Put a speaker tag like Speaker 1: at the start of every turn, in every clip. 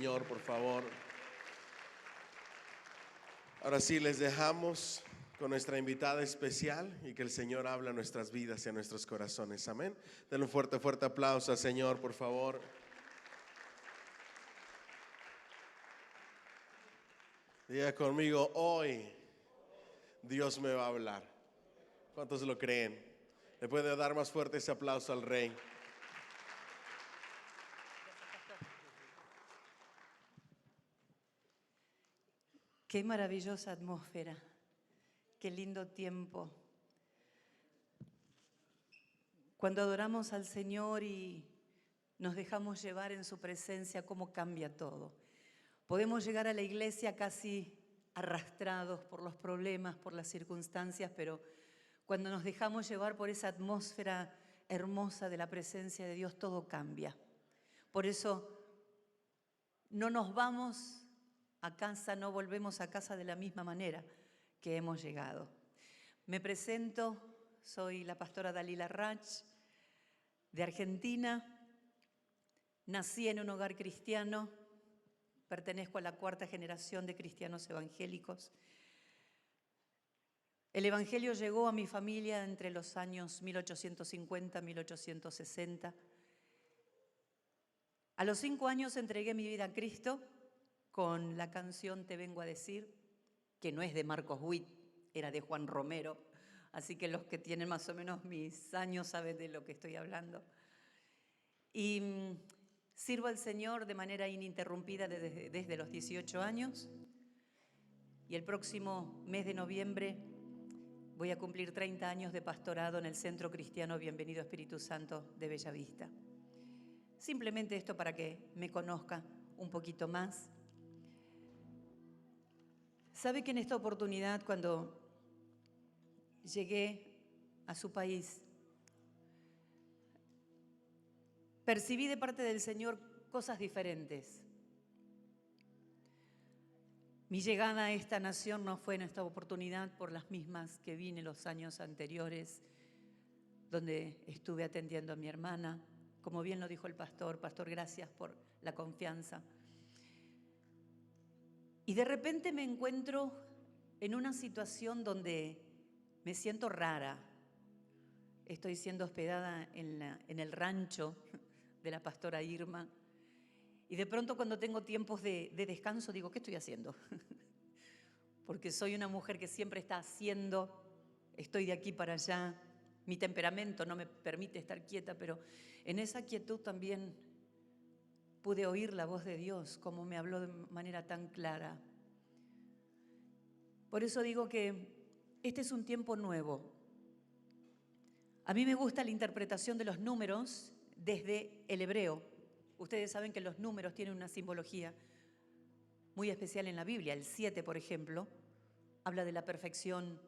Speaker 1: Señor, por favor. Ahora sí, les dejamos con nuestra invitada especial y que el Señor habla a nuestras vidas y a nuestros corazones. Amén. Denle un fuerte, fuerte aplauso al Señor, por favor. Diga conmigo, hoy Dios me va a hablar. ¿Cuántos lo creen? ¿Le puede dar más fuerte ese aplauso al Rey?
Speaker 2: Qué maravillosa atmósfera, qué lindo tiempo. Cuando adoramos al Señor y nos dejamos llevar en su presencia, cómo cambia todo. Podemos llegar a la iglesia casi arrastrados por los problemas, por las circunstancias, pero cuando nos dejamos llevar por esa atmósfera hermosa de la presencia de Dios, todo cambia. Por eso no nos vamos a casa, no volvemos a casa de la misma manera que hemos llegado. Me presento, soy la pastora Dalila Rach, de Argentina. Nací en un hogar cristiano, pertenezco a la 4ª generación de cristianos evangélicos. El evangelio llegó a mi familia entre los años 1850 y 1860. A los 5 años entregué mi vida a Cristo con la canción Te vengo a decir, que no es de Marcos Witt, era de Juan Romero, así que los que tienen más o menos mis años saben de lo que estoy hablando. Y sirvo al Señor de manera ininterrumpida desde los 18 años, y el próximo mes de noviembre voy a cumplir 30 años de pastorado en el Centro Cristiano Bienvenido Espíritu Santo de Bellavista. Simplemente esto para que me conozca un poquito más. Sabe que en esta oportunidad, cuando llegué a su país, percibí de parte del Señor cosas diferentes. Mi llegada a esta nación no fue en esta oportunidad por las mismas que vine los años anteriores, donde estuve atendiendo a mi hermana. Como bien lo dijo el pastor, gracias por la confianza. Y de repente me encuentro en una situación donde me siento rara. Estoy siendo hospedada en el rancho de la pastora Irma. Y de pronto cuando tengo tiempos de descanso digo, ¿qué estoy haciendo? Porque soy una mujer que siempre está haciendo, estoy de aquí para allá. Mi temperamento no me permite estar quieta, pero en esa quietud también pude oír la voz de Dios, como me habló de manera tan clara. Por eso digo que este es un tiempo nuevo. A mí me gusta la interpretación de los números desde el hebreo. Ustedes saben que los números tienen una simbología muy especial en la Biblia. El 7, por ejemplo, habla de la perfección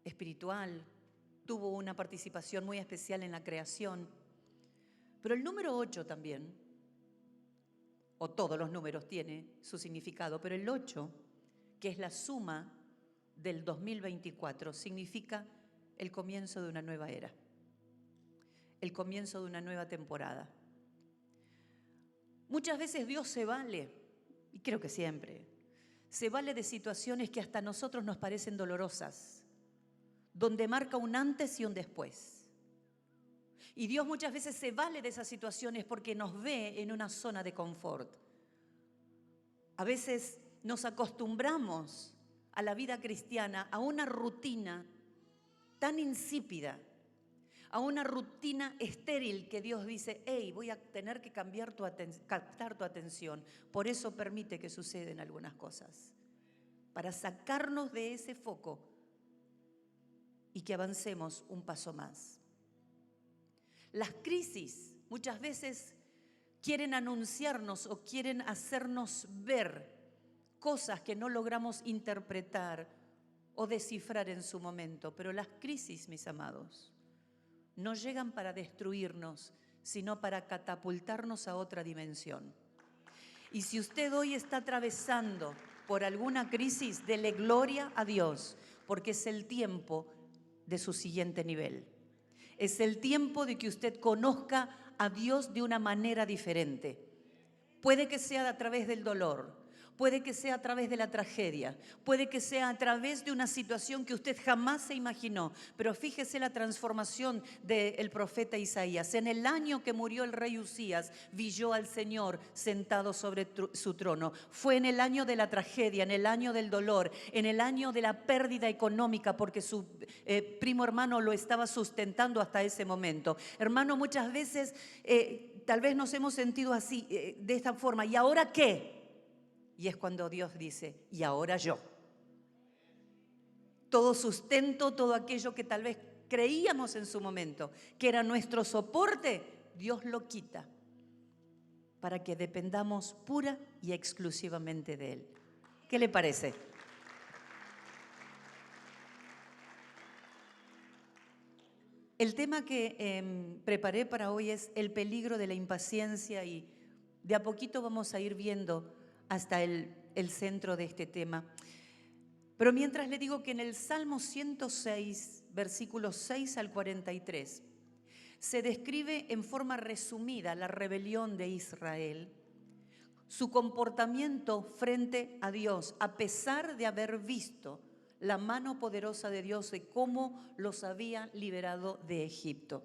Speaker 2: espiritual, tuvo una participación muy especial en la creación. Pero el número 8 también, o todos los números tienen su significado, pero el 8, que es la suma del 2024, significa el comienzo de una nueva era, el comienzo de una nueva temporada. Muchas veces Dios se vale, y creo que siempre, se vale de situaciones que hasta a nosotros nos parecen dolorosas, donde marca un antes y un después. Y Dios muchas veces se vale de esas situaciones porque nos ve en una zona de confort. A veces nos acostumbramos a la vida cristiana, a una rutina tan insípida, a una rutina estéril que Dios dice, hey, voy a tener que captar tu atención. Por eso permite que sucedan algunas cosas, para sacarnos de ese foco y que avancemos un paso más. Las crisis muchas veces quieren anunciarnos o quieren hacernos ver cosas que no logramos interpretar o descifrar en su momento. Pero las crisis, mis amados, no llegan para destruirnos, sino para catapultarnos a otra dimensión. Y si usted hoy está atravesando por alguna crisis, dele gloria a Dios, porque es el tiempo de su siguiente nivel. Es el tiempo de que usted conozca a Dios de una manera diferente. Puede que sea a través del dolor, puede que sea a través de la tragedia, puede que sea a través de una situación que usted jamás se imaginó. Pero fíjese la transformación del profeta Isaías. En el año que murió el rey Usías, vi yo al Señor sentado sobre su trono. Fue en el año de la tragedia, en el año del dolor, en el año de la pérdida económica, porque su primo hermano lo estaba sustentando hasta ese momento. Hermano, muchas veces tal vez nos hemos sentido así, de esta forma. ¿Y ahora qué? Y es cuando Dios dice, y ahora yo. Todo sustento, todo aquello que tal vez creíamos en su momento, que era nuestro soporte, Dios lo quita para que dependamos pura y exclusivamente de Él. ¿Qué le parece? El tema que preparé para hoy es el peligro de la impaciencia y de a poquito vamos a ir viendo hasta el centro de este tema. Pero mientras le digo que en el Salmo 106, versículos 6 al 43, se describe en forma resumida la rebelión de Israel, su comportamiento frente a Dios, a pesar de haber visto la mano poderosa de Dios de cómo los había liberado de Egipto.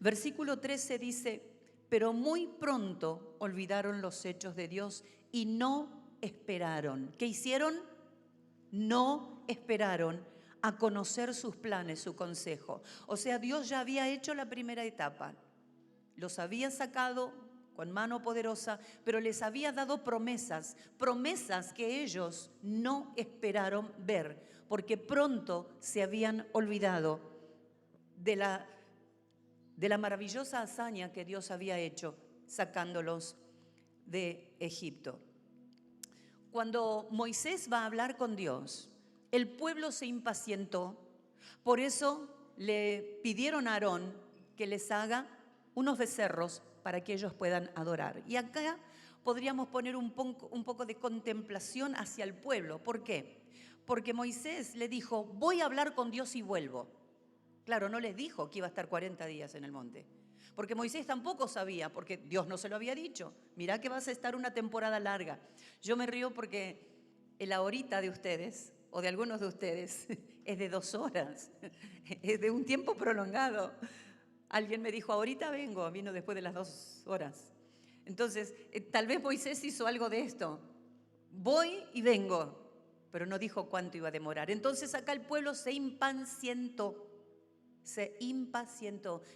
Speaker 2: Versículo 13 dice, pero muy pronto olvidaron los hechos de Dios y no esperaron. ¿Qué hicieron? No esperaron a conocer sus planes, su consejo. O sea, Dios ya había hecho la primera etapa. Los había sacado con mano poderosa, pero les había dado promesas que ellos no esperaron ver, porque pronto se habían olvidado de la maravillosa hazaña que Dios había hecho sacándolos de Egipto. Cuando Moisés va a hablar con Dios, el pueblo se impacientó, por eso le pidieron a Aarón que les haga unos becerros para que ellos puedan adorar. Y acá podríamos poner un poco de contemplación hacia el pueblo. ¿Por qué? Porque Moisés le dijo, voy a hablar con Dios y vuelvo. Claro, no les dijo que iba a estar 40 días en el monte. Porque Moisés tampoco sabía, porque Dios no se lo había dicho. Mirá que vas a estar una temporada larga. Yo me río porque el ahorita de ustedes, o de algunos de ustedes, es de 2 horas. Es de un tiempo prolongado. Alguien me dijo, ahorita vengo, vino después de las 2 horas. Entonces, tal vez Moisés hizo algo de esto. Voy y vengo, pero no dijo cuánto iba a demorar. Entonces acá el pueblo se impacientó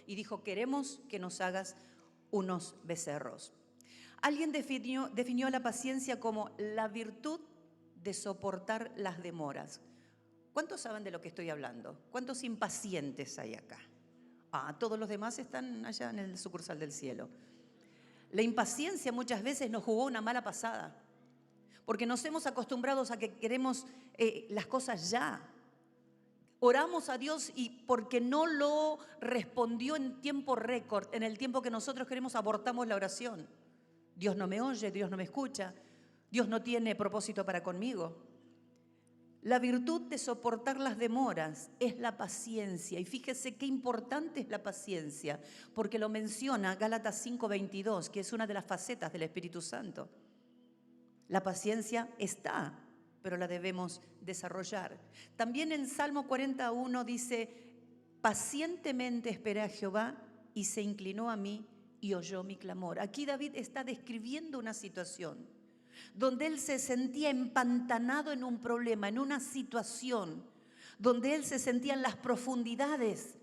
Speaker 2: y dijo, queremos que nos hagas unos becerros. Alguien definió la paciencia como la virtud de soportar las demoras. ¿Cuántos saben de lo que estoy hablando? ¿Cuántos impacientes hay acá? Todos los demás están allá en el sucursal del cielo. La impaciencia muchas veces nos jugó una mala pasada, porque nos hemos acostumbrado a que queremos las cosas ya. Oramos a Dios y porque no lo respondió en tiempo récord, en el tiempo que nosotros queremos, abortamos la oración. Dios no me oye, Dios no me escucha, Dios no tiene propósito para conmigo. La virtud de soportar las demoras es la paciencia. Y fíjese qué importante es la paciencia, porque lo menciona Gálatas 5:22, que es una de las facetas del Espíritu Santo. La paciencia está, pero la debemos desarrollar. También en Salmo 41 dice, pacientemente esperé a Jehová y se inclinó a mí y oyó mi clamor. Aquí David está describiendo una situación donde él se sentía empantanado en un problema, en una situación, donde él se sentía en las profundidades,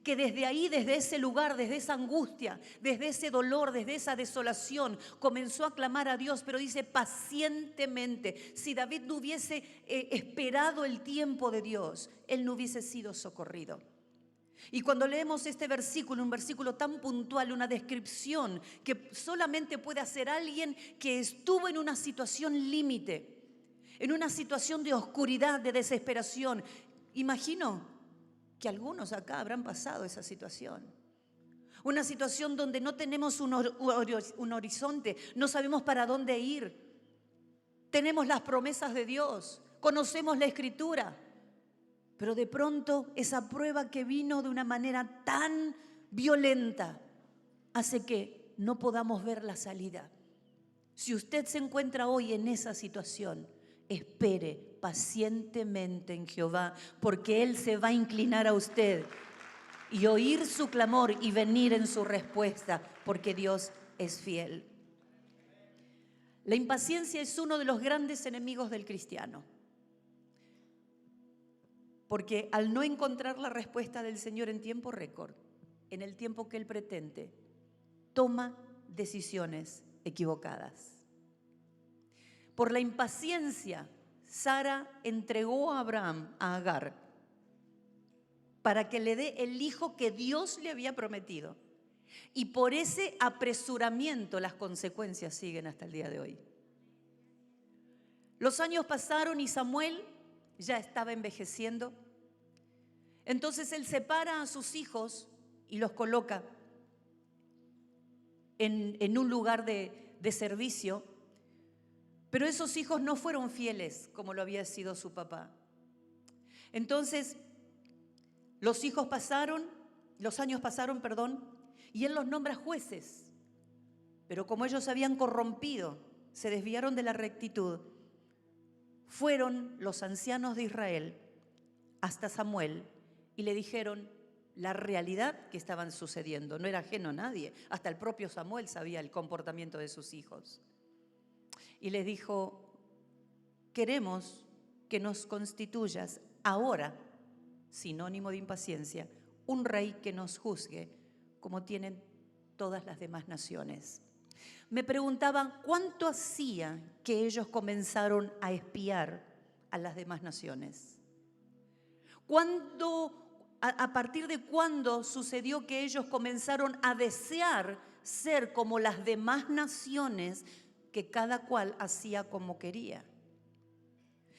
Speaker 2: que desde ahí, desde ese lugar, desde esa angustia, desde ese dolor, desde esa desolación, comenzó a clamar a Dios, pero dice pacientemente. Si David no hubiese esperado el tiempo de Dios, él no hubiese sido socorrido. Y cuando leemos este versículo, un versículo tan puntual, una descripción que solamente puede hacer alguien que estuvo en una situación límite, en una situación de oscuridad, de desesperación. Imagino que algunos acá habrán pasado esa situación. Una situación donde no tenemos un horizonte, no sabemos para dónde ir. Tenemos las promesas de Dios, conocemos la Escritura, pero de pronto esa prueba que vino de una manera tan violenta hace que no podamos ver la salida. Si usted se encuentra hoy en esa situación, espere pacientemente en Jehová, porque Él se va a inclinar a usted y oír su clamor y venir en su respuesta, porque Dios es fiel. La impaciencia es uno de los grandes enemigos del cristiano, porque al no encontrar la respuesta del Señor en tiempo récord, en el tiempo que Él pretende, toma decisiones equivocadas. Por la impaciencia, Sara entregó a Abraham a Agar para que le dé el hijo que Dios le había prometido. Y por ese apresuramiento las consecuencias siguen hasta el día de hoy. Los años pasaron y Samuel ya estaba envejeciendo. Entonces él separa a sus hijos y los coloca en un lugar de servicio, pero esos hijos no fueron fieles como lo había sido su papá. Entonces los años pasaron, y él los nombra jueces, pero como ellos habían corrompido, se desviaron de la rectitud, fueron los ancianos de Israel hasta Samuel y le dijeron la realidad que estaban sucediendo. No era ajeno a nadie, hasta el propio Samuel sabía el comportamiento de sus hijos. Y les dijo: queremos que nos constituyas ahora, sinónimo de impaciencia, un rey que nos juzgue como tienen todas las demás naciones. Me preguntaban cuánto hacía que ellos comenzaron a espiar a las demás naciones. ¿A partir de cuándo sucedió que ellos comenzaron a desear ser como las demás naciones, que cada cual hacía como quería?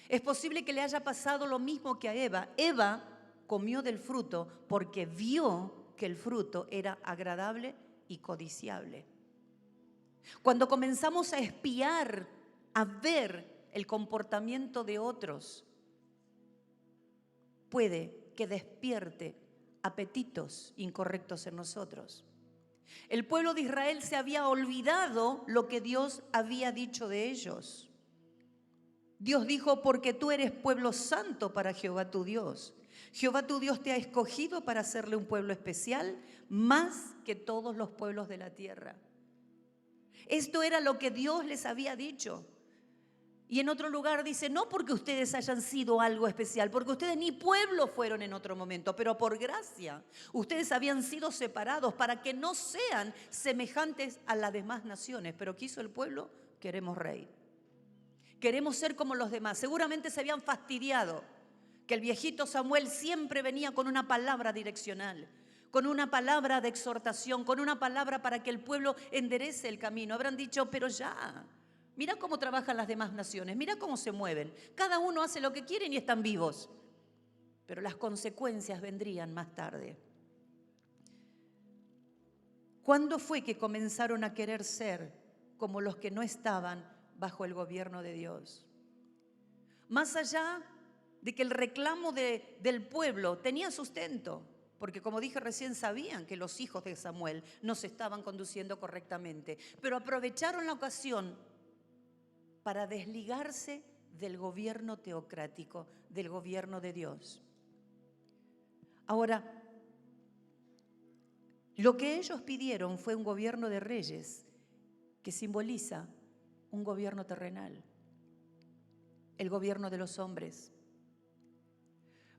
Speaker 2: Es posible que le haya pasado lo mismo que a Eva. Eva comió del fruto porque vio que el fruto era agradable y codiciable. Cuando comenzamos a espiar, a ver el comportamiento de otros, puede que despierte apetitos incorrectos en nosotros. El pueblo de Israel se había olvidado lo que Dios había dicho de ellos. Dios dijo: porque tú eres pueblo santo para Jehová tu Dios. Jehová tu Dios te ha escogido para hacerle un pueblo especial, más que todos los pueblos de la tierra. Esto era lo que Dios les había dicho. Y en otro lugar dice: no porque ustedes hayan sido algo especial, porque ustedes ni pueblo fueron en otro momento, pero por gracia ustedes habían sido separados para que no sean semejantes a las demás naciones. Pero ¿qué hizo el pueblo? Queremos rey. Queremos ser como los demás. Seguramente se habían fastidiado que el viejito Samuel siempre venía con una palabra direccional, con una palabra de exhortación, con una palabra para que el pueblo enderece el camino. Habrán dicho: pero ya, mira cómo trabajan las demás naciones, mira cómo se mueven. Cada uno hace lo que quieren y están vivos. Pero las consecuencias vendrían más tarde. ¿Cuándo fue que comenzaron a querer ser como los que no estaban bajo el gobierno de Dios? Más allá de que el reclamo del pueblo tenía sustento, porque como dije recién, sabían que los hijos de Samuel no se estaban conduciendo correctamente, pero aprovecharon la ocasión para desligarse del gobierno teocrático, del gobierno de Dios. Ahora, lo que ellos pidieron fue un gobierno de reyes, que simboliza un gobierno terrenal, el gobierno de los hombres.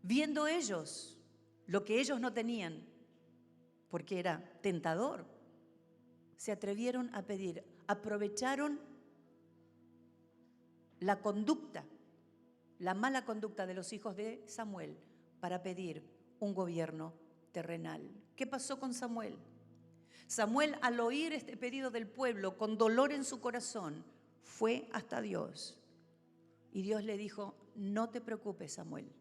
Speaker 2: Viendo ellos lo que ellos no tenían, porque era tentador, se atrevieron a pedir, aprovecharon la conducta, la mala conducta de los hijos de Samuel para pedir un gobierno terrenal. ¿Qué pasó con Samuel? Samuel, al oír este pedido del pueblo, con dolor en su corazón, fue hasta Dios. Y Dios le dijo: no te preocupes, Samuel,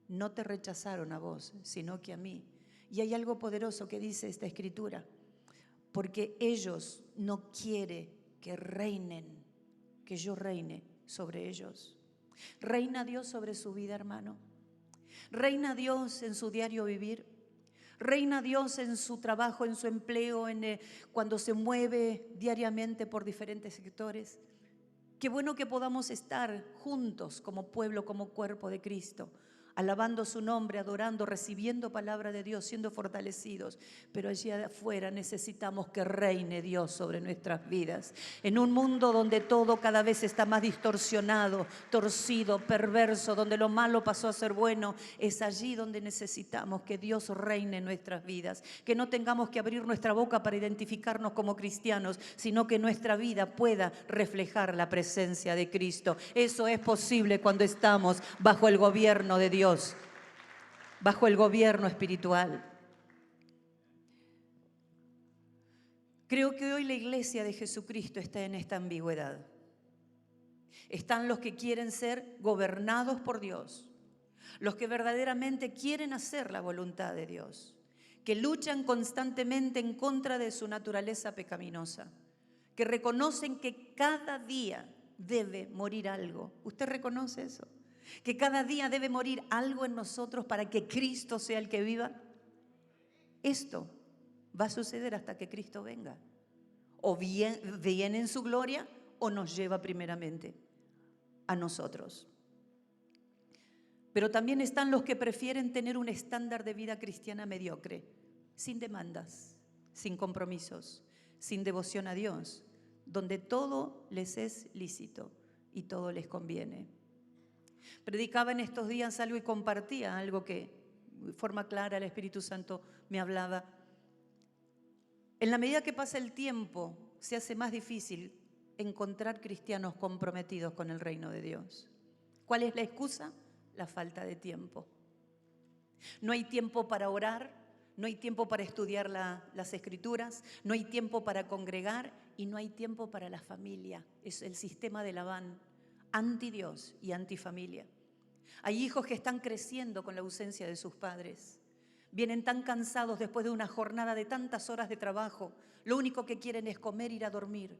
Speaker 2: no te rechazaron a vos, sino que a mí. Y hay algo poderoso que dice esta escritura: porque ellos no quieren que reinen, que yo reine sobre ellos. ¿Reina Dios sobre su vida, hermano? ¿Reina Dios en su diario vivir? Reina Dios en su trabajo, en su empleo, cuando se mueve diariamente por diferentes sectores. Qué bueno que podamos estar juntos como pueblo, como cuerpo de Cristo, alabando su nombre, adorando, recibiendo palabra de Dios, siendo fortalecidos. Pero allí afuera necesitamos que reine Dios sobre nuestras vidas. En un mundo donde todo cada vez está más distorsionado, torcido, perverso, donde lo malo pasó a ser bueno, es allí donde necesitamos que Dios reine en nuestras vidas. Que no tengamos que abrir nuestra boca para identificarnos como cristianos, sino que nuestra vida pueda reflejar la presencia de Cristo. Eso es posible cuando estamos bajo el gobierno de Dios, bajo el gobierno espiritual. Creo que hoy la iglesia de Jesucristo está en esta ambigüedad. Están los que quieren ser gobernados por Dios, los que verdaderamente quieren hacer la voluntad de Dios, que luchan constantemente en contra de su naturaleza pecaminosa, que reconocen que cada día debe morir algo. ¿Usted reconoce eso? Que cada día debe morir algo en nosotros para que Cristo sea el que viva. Esto va a suceder hasta que Cristo venga. O bien viene en su gloria o nos lleva primeramente a nosotros. Pero también están los que prefieren tener un estándar de vida cristiana mediocre, sin demandas, sin compromisos, sin devoción a Dios, donde todo les es lícito y todo les conviene. Predicaba en estos días algo y compartía algo que de forma clara el Espíritu Santo me hablaba. En la medida que pasa el tiempo, se hace más difícil encontrar cristianos comprometidos con el reino de Dios. ¿Cuál es la excusa? La falta de tiempo. No hay tiempo para orar, no hay tiempo para estudiar las Escrituras, no hay tiempo para congregar y no hay tiempo para la familia. Es el sistema de Labán, anti Dios y anti familia. Hay hijos que están creciendo con la ausencia de sus padres. Vienen tan cansados después de una jornada de tantas horas de trabajo. Lo único que quieren es comer, ir a dormir.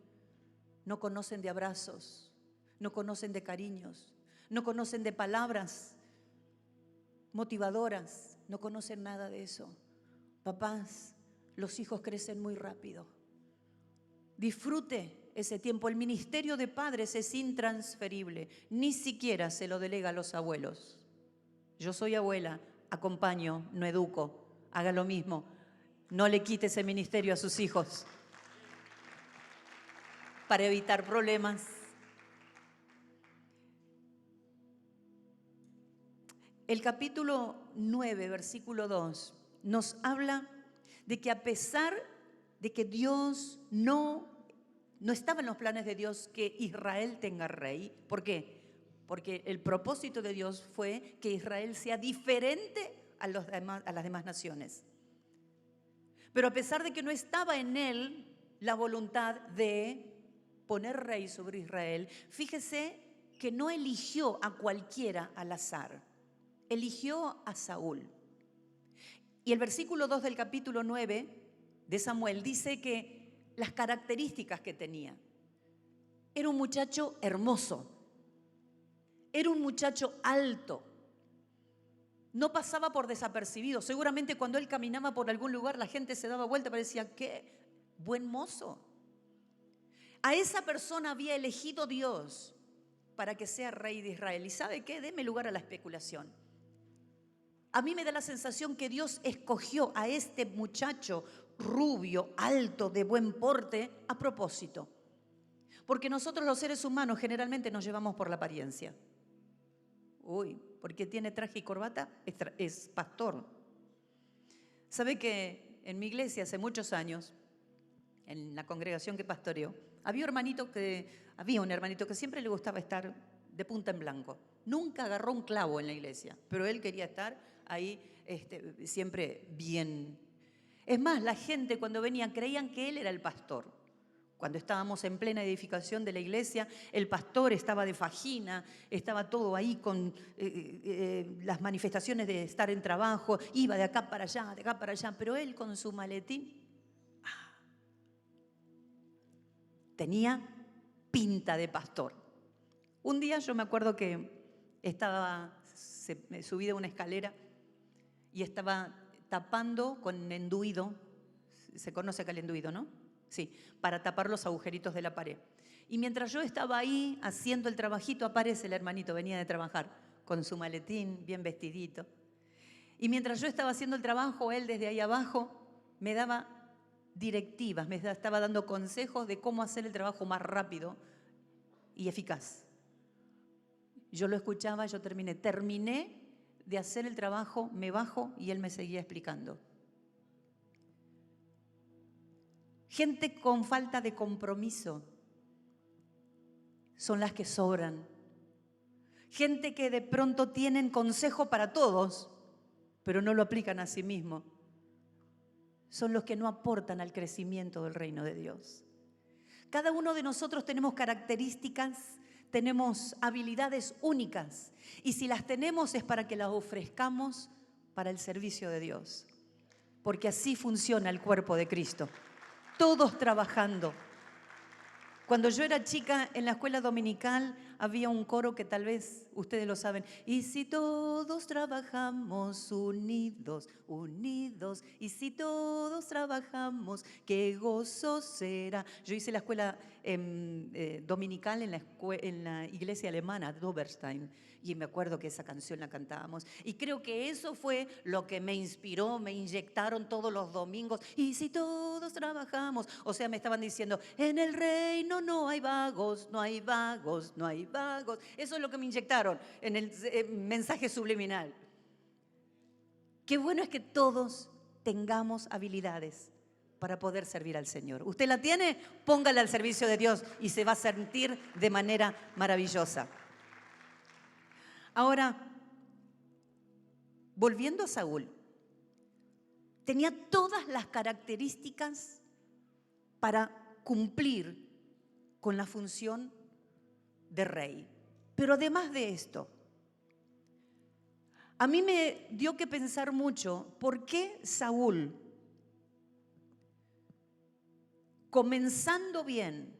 Speaker 2: No conocen de abrazos, no conocen de cariños, no conocen de palabras motivadoras, no conocen nada de eso. Papás, los hijos crecen muy rápido. Disfrute ese tiempo. El ministerio de padres es intransferible, ni siquiera se lo delega a los abuelos. Yo soy abuela, acompaño, no educo, haga lo mismo. No le quite ese ministerio a sus hijos para evitar problemas. El capítulo 9, versículo 2, nos habla de que a pesar de que Dios no estaba en los planes de Dios que Israel tenga rey. ¿Por qué? Porque el propósito de Dios fue que Israel sea diferente a las demás naciones. Pero a pesar de que no estaba en él la voluntad de poner rey sobre Israel, fíjese que no eligió a cualquiera al azar, eligió a Saúl. Y el versículo 2 del capítulo 9 de Samuel dice que las características que tenía. Era un muchacho hermoso, era un muchacho alto, no pasaba por desapercibido. Seguramente cuando él caminaba por algún lugar la gente se daba vuelta y decía, qué buen mozo. A esa persona había elegido Dios para que sea rey de Israel. ¿Y sabe qué? Deme lugar a la especulación. A mí me da la sensación que Dios escogió a este muchacho rubio, alto, de buen porte, a propósito. Porque nosotros los seres humanos generalmente nos llevamos por la apariencia. Uy, porque tiene traje y corbata, es pastor. ¿Sabe que en mi iglesia hace muchos años, en la congregación que pastoreó, había un hermanito que siempre le gustaba estar de punta en blanco? Nunca agarró un clavo en la iglesia, pero él quería estar ahí siempre bien. Es más, la gente cuando venía creían que él era el pastor. Cuando estábamos en plena edificación de la iglesia, el pastor estaba de fajina, estaba todo ahí con las manifestaciones de estar en trabajo, iba de acá para allá, pero él con su maletín tenía pinta de pastor. Un día yo me acuerdo que me subí de una escalera y tapando con enduido, se conoce acá el enduido, ¿no? Sí, para tapar los agujeritos de la pared. Y mientras yo estaba ahí haciendo el trabajito, aparece el hermanito, venía de trabajar con su maletín, bien vestidito. Y mientras yo estaba haciendo el trabajo, él desde ahí abajo me daba directivas, me estaba dando consejos de cómo hacer el trabajo más rápido y eficaz. Yo lo escuchaba, yo terminé de hacer el trabajo, me bajo y él me seguía explicando. Gente con falta de compromiso son las que sobran. Gente que de pronto tienen consejo para todos, pero no lo aplican a sí mismos. Son los que no aportan al crecimiento del reino de Dios. Cada uno de nosotros tenemos características, tenemos habilidades únicas, y si las tenemos es para que las ofrezcamos para el servicio de Dios, porque así funciona el cuerpo de Cristo, todos trabajando. Cuando yo era chica en la escuela dominical había un coro que tal vez ustedes lo saben. Y si todos trabajamos unidos, unidos, y si todos trabajamos, qué gozo será. Yo hice la escuela dominical en la iglesia alemana, Doberstein, y me acuerdo que esa canción la cantábamos. Y creo que eso fue lo que me inspiró, me inyectaron todos los domingos. Y si todos trabajamos, o sea, me estaban diciendo, en el reino no hay vagos, no hay vagos, no hay vagos. Eso es lo que me inyectaron en el mensaje subliminal. Qué bueno es que todos tengamos habilidades para poder servir al Señor. ¿Usted la tiene? Póngala al servicio de Dios y se va a sentir de manera maravillosa. Ahora, volviendo a Saúl, tenía todas las características para cumplir con la función de rey. Pero además de esto, a mí me dio que pensar mucho por qué Saúl, comenzando bien,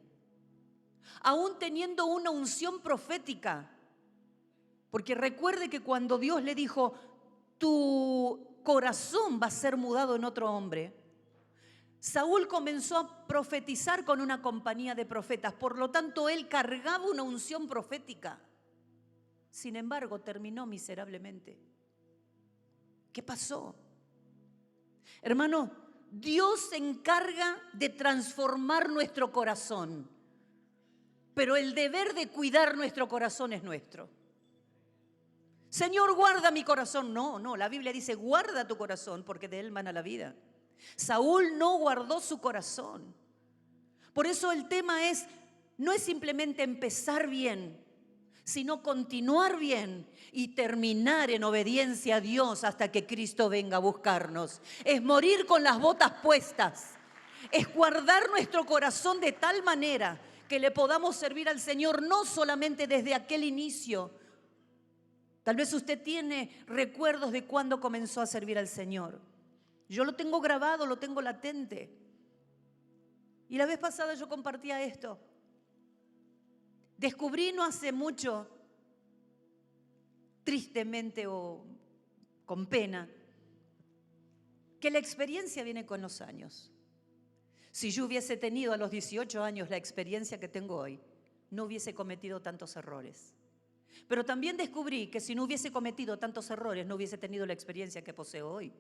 Speaker 2: aún teniendo una unción profética, porque recuerde que cuando Dios le dijo, tu corazón va a ser mudado en otro hombre, Saúl comenzó a profetizar con una compañía de profetas, por lo tanto él cargaba una unción profética. Sin embargo, terminó miserablemente. ¿Qué pasó? Hermano, Dios se encarga de transformar nuestro corazón, pero el deber de cuidar nuestro corazón es nuestro. Señor, guarda mi corazón. No, la Biblia dice, guarda tu corazón, porque de él mana la vida. Saúl no guardó su corazón. Por eso el tema no es simplemente empezar bien, sino continuar bien y terminar en obediencia a Dios hasta que Cristo venga a buscarnos. Es morir con las botas puestas. Es guardar nuestro corazón de tal manera que le podamos servir al Señor no solamente desde aquel inicio. Tal vez usted tiene recuerdos de cuando comenzó a servir al Señor. Yo lo tengo grabado, lo tengo latente. Y la vez pasada yo compartía esto. Descubrí no hace mucho, tristemente o con pena, que la experiencia viene con los años. Si yo hubiese tenido a los 18 años la experiencia que tengo hoy, no hubiese cometido tantos errores. Pero también descubrí que si no hubiese cometido tantos errores, no hubiese tenido la experiencia que poseo hoy,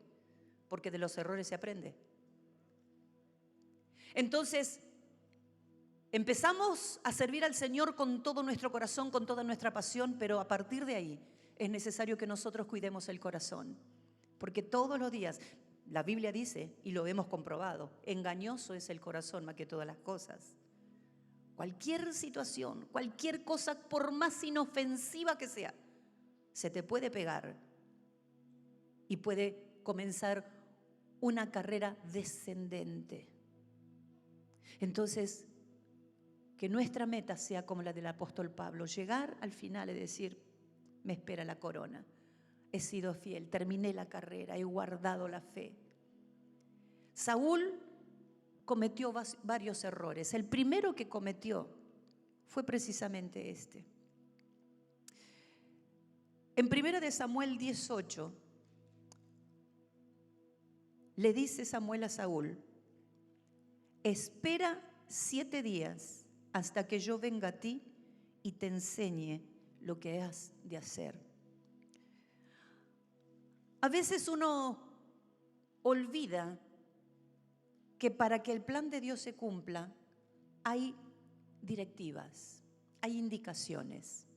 Speaker 2: porque de los errores se aprende. Entonces, empezamos a servir al Señor con todo nuestro corazón, con toda nuestra pasión, pero a partir de ahí es necesario que nosotros cuidemos el corazón, porque todos los días, la Biblia dice, y lo hemos comprobado, engañoso es el corazón más que todas las cosas. Cualquier situación, cualquier cosa, por más inofensiva que sea, se te puede pegar y puede comenzar una carrera descendente. Entonces, que nuestra meta sea como la del apóstol Pablo, llegar al final y decir, me espera la corona. He sido fiel, terminé la carrera, he guardado la fe. Saúl cometió varios errores. El primero que cometió fue precisamente este. En 1 Samuel 18, le dice Samuel a Saúl: espera 7 días hasta que yo venga a ti y te enseñe lo que has de hacer. A veces uno olvida que para que el plan de Dios se cumpla hay directivas, hay indicaciones.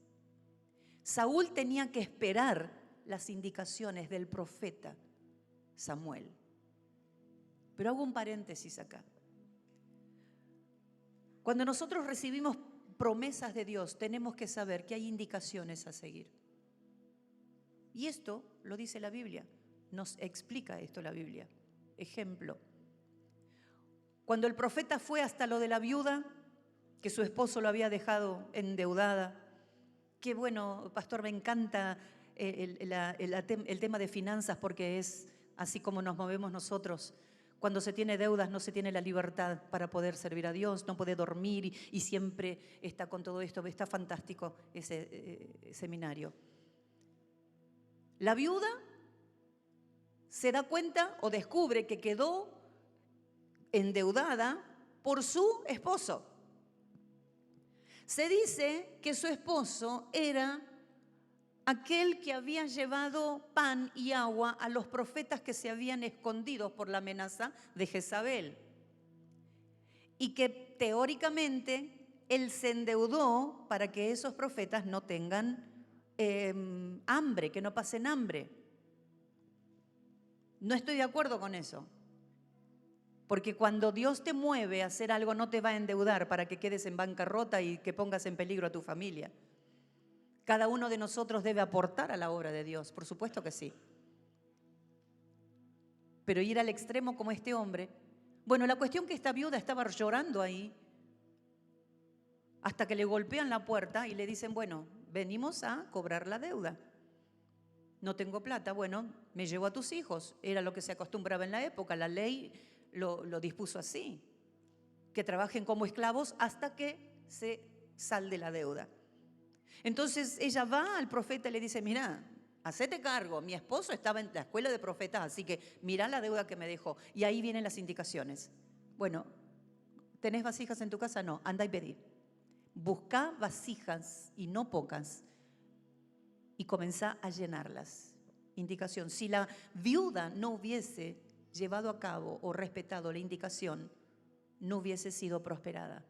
Speaker 2: Saúl tenía que esperar las indicaciones del profeta Samuel. Pero hago un paréntesis acá. Cuando nosotros recibimos promesas de Dios, tenemos que saber que hay indicaciones a seguir. Y esto lo dice la Biblia, nos explica esto la Biblia. Ejemplo, cuando el profeta fue hasta lo de la viuda, que su esposo lo había dejado endeudada. Qué bueno, pastor, me encanta el tema de finanzas, porque es así como nos movemos nosotros. Cuando se tiene deudas no se tiene la libertad para poder servir a Dios, no puede dormir y siempre está con todo esto. Está fantástico ese seminario. La viuda se da cuenta o descubre que quedó endeudada por su esposo. Se dice que su esposo era aquel que había llevado pan y agua a los profetas que se habían escondido por la amenaza de Jezabel. Y que teóricamente él se endeudó para que esos profetas no tengan hambre, que no pasen hambre. No estoy de acuerdo con eso. Porque cuando Dios te mueve a hacer algo, no te va a endeudar para que quedes en bancarrota y que pongas en peligro a tu familia. Cada uno de nosotros debe aportar a la obra de Dios, por supuesto que sí. Pero ir al extremo como este hombre. Bueno, la cuestión que esta viuda estaba llorando ahí, hasta que le golpean la puerta y le dicen: bueno, venimos a cobrar la deuda. No tengo plata, bueno, me llevo a tus hijos. Era lo que se acostumbraba en la época, la ley lo dispuso así, que trabajen como esclavos hasta que se salde la deuda. Entonces ella va al profeta y le dice: mira, hacete cargo, mi esposo estaba en la escuela de profetas, así que mira la deuda que me dejó. Y ahí vienen las indicaciones. Bueno, ¿tenés vasijas en tu casa? No, anda y pedí. Buscá vasijas, y no pocas, y comenzá a llenarlas. Indicación: si la viuda no hubiese llevado a cabo o respetado la indicación, no hubiese sido prosperada.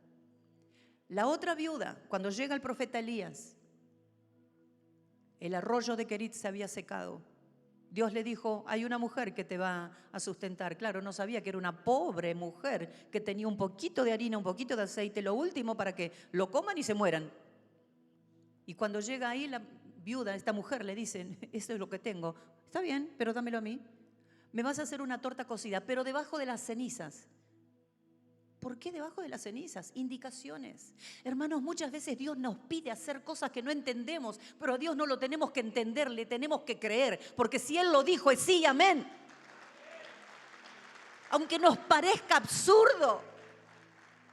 Speaker 2: La otra viuda, cuando llega el profeta Elías, el arroyo de Querit se había secado. Dios le dijo: hay una mujer que te va a sustentar. Claro, no sabía que era una pobre mujer que tenía un poquito de harina, un poquito de aceite, lo último para que lo coman y se mueran. Y cuando llega ahí la viuda, esta mujer, le dicen: esto es lo que tengo. Está bien, pero dámelo a mí. Me vas a hacer una torta cocida, pero debajo de las cenizas. ¿Por qué debajo de las cenizas? Indicaciones. Hermanos, muchas veces Dios nos pide hacer cosas que no entendemos, pero a Dios no lo tenemos que entender, le tenemos que creer, porque si Él lo dijo es sí, amén. Aunque nos parezca absurdo,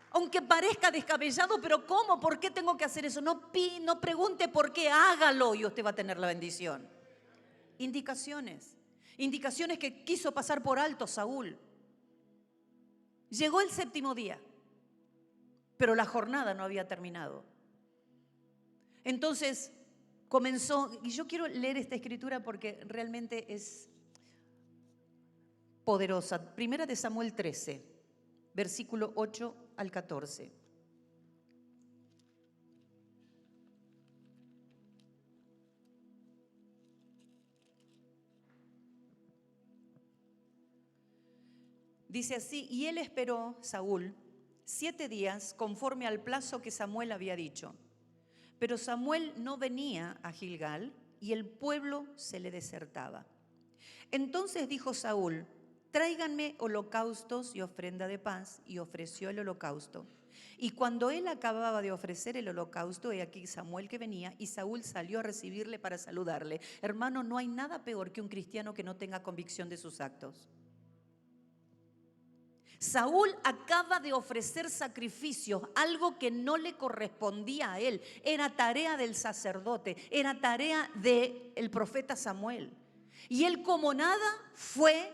Speaker 2: aunque parezca descabellado, pero ¿cómo? ¿Por qué tengo que hacer eso? No pregunte por qué, hágalo y usted va a tener la bendición. Indicaciones. Indicaciones que quiso pasar por alto Saúl. Llegó el 7º día, pero la jornada no había terminado. Entonces comenzó, y yo quiero leer esta escritura porque realmente es poderosa. Primera de Samuel 13, versículo 8 al 14. Dice así: y él esperó, Saúl, 7 días conforme al plazo que Samuel había dicho. Pero Samuel no venía a Gilgal y el pueblo se le desertaba. Entonces dijo Saúl: tráiganme holocaustos y ofrenda de paz, y ofreció el holocausto. Y cuando él acababa de ofrecer el holocausto, he aquí Samuel que venía, y Saúl salió a recibirle para saludarle. Hermano, no hay nada peor que un cristiano que no tenga convicción de sus actos. Saúl acaba de ofrecer sacrificios, algo que no le correspondía a él. Era tarea del sacerdote, era tarea del profeta Samuel. Y él como nada fue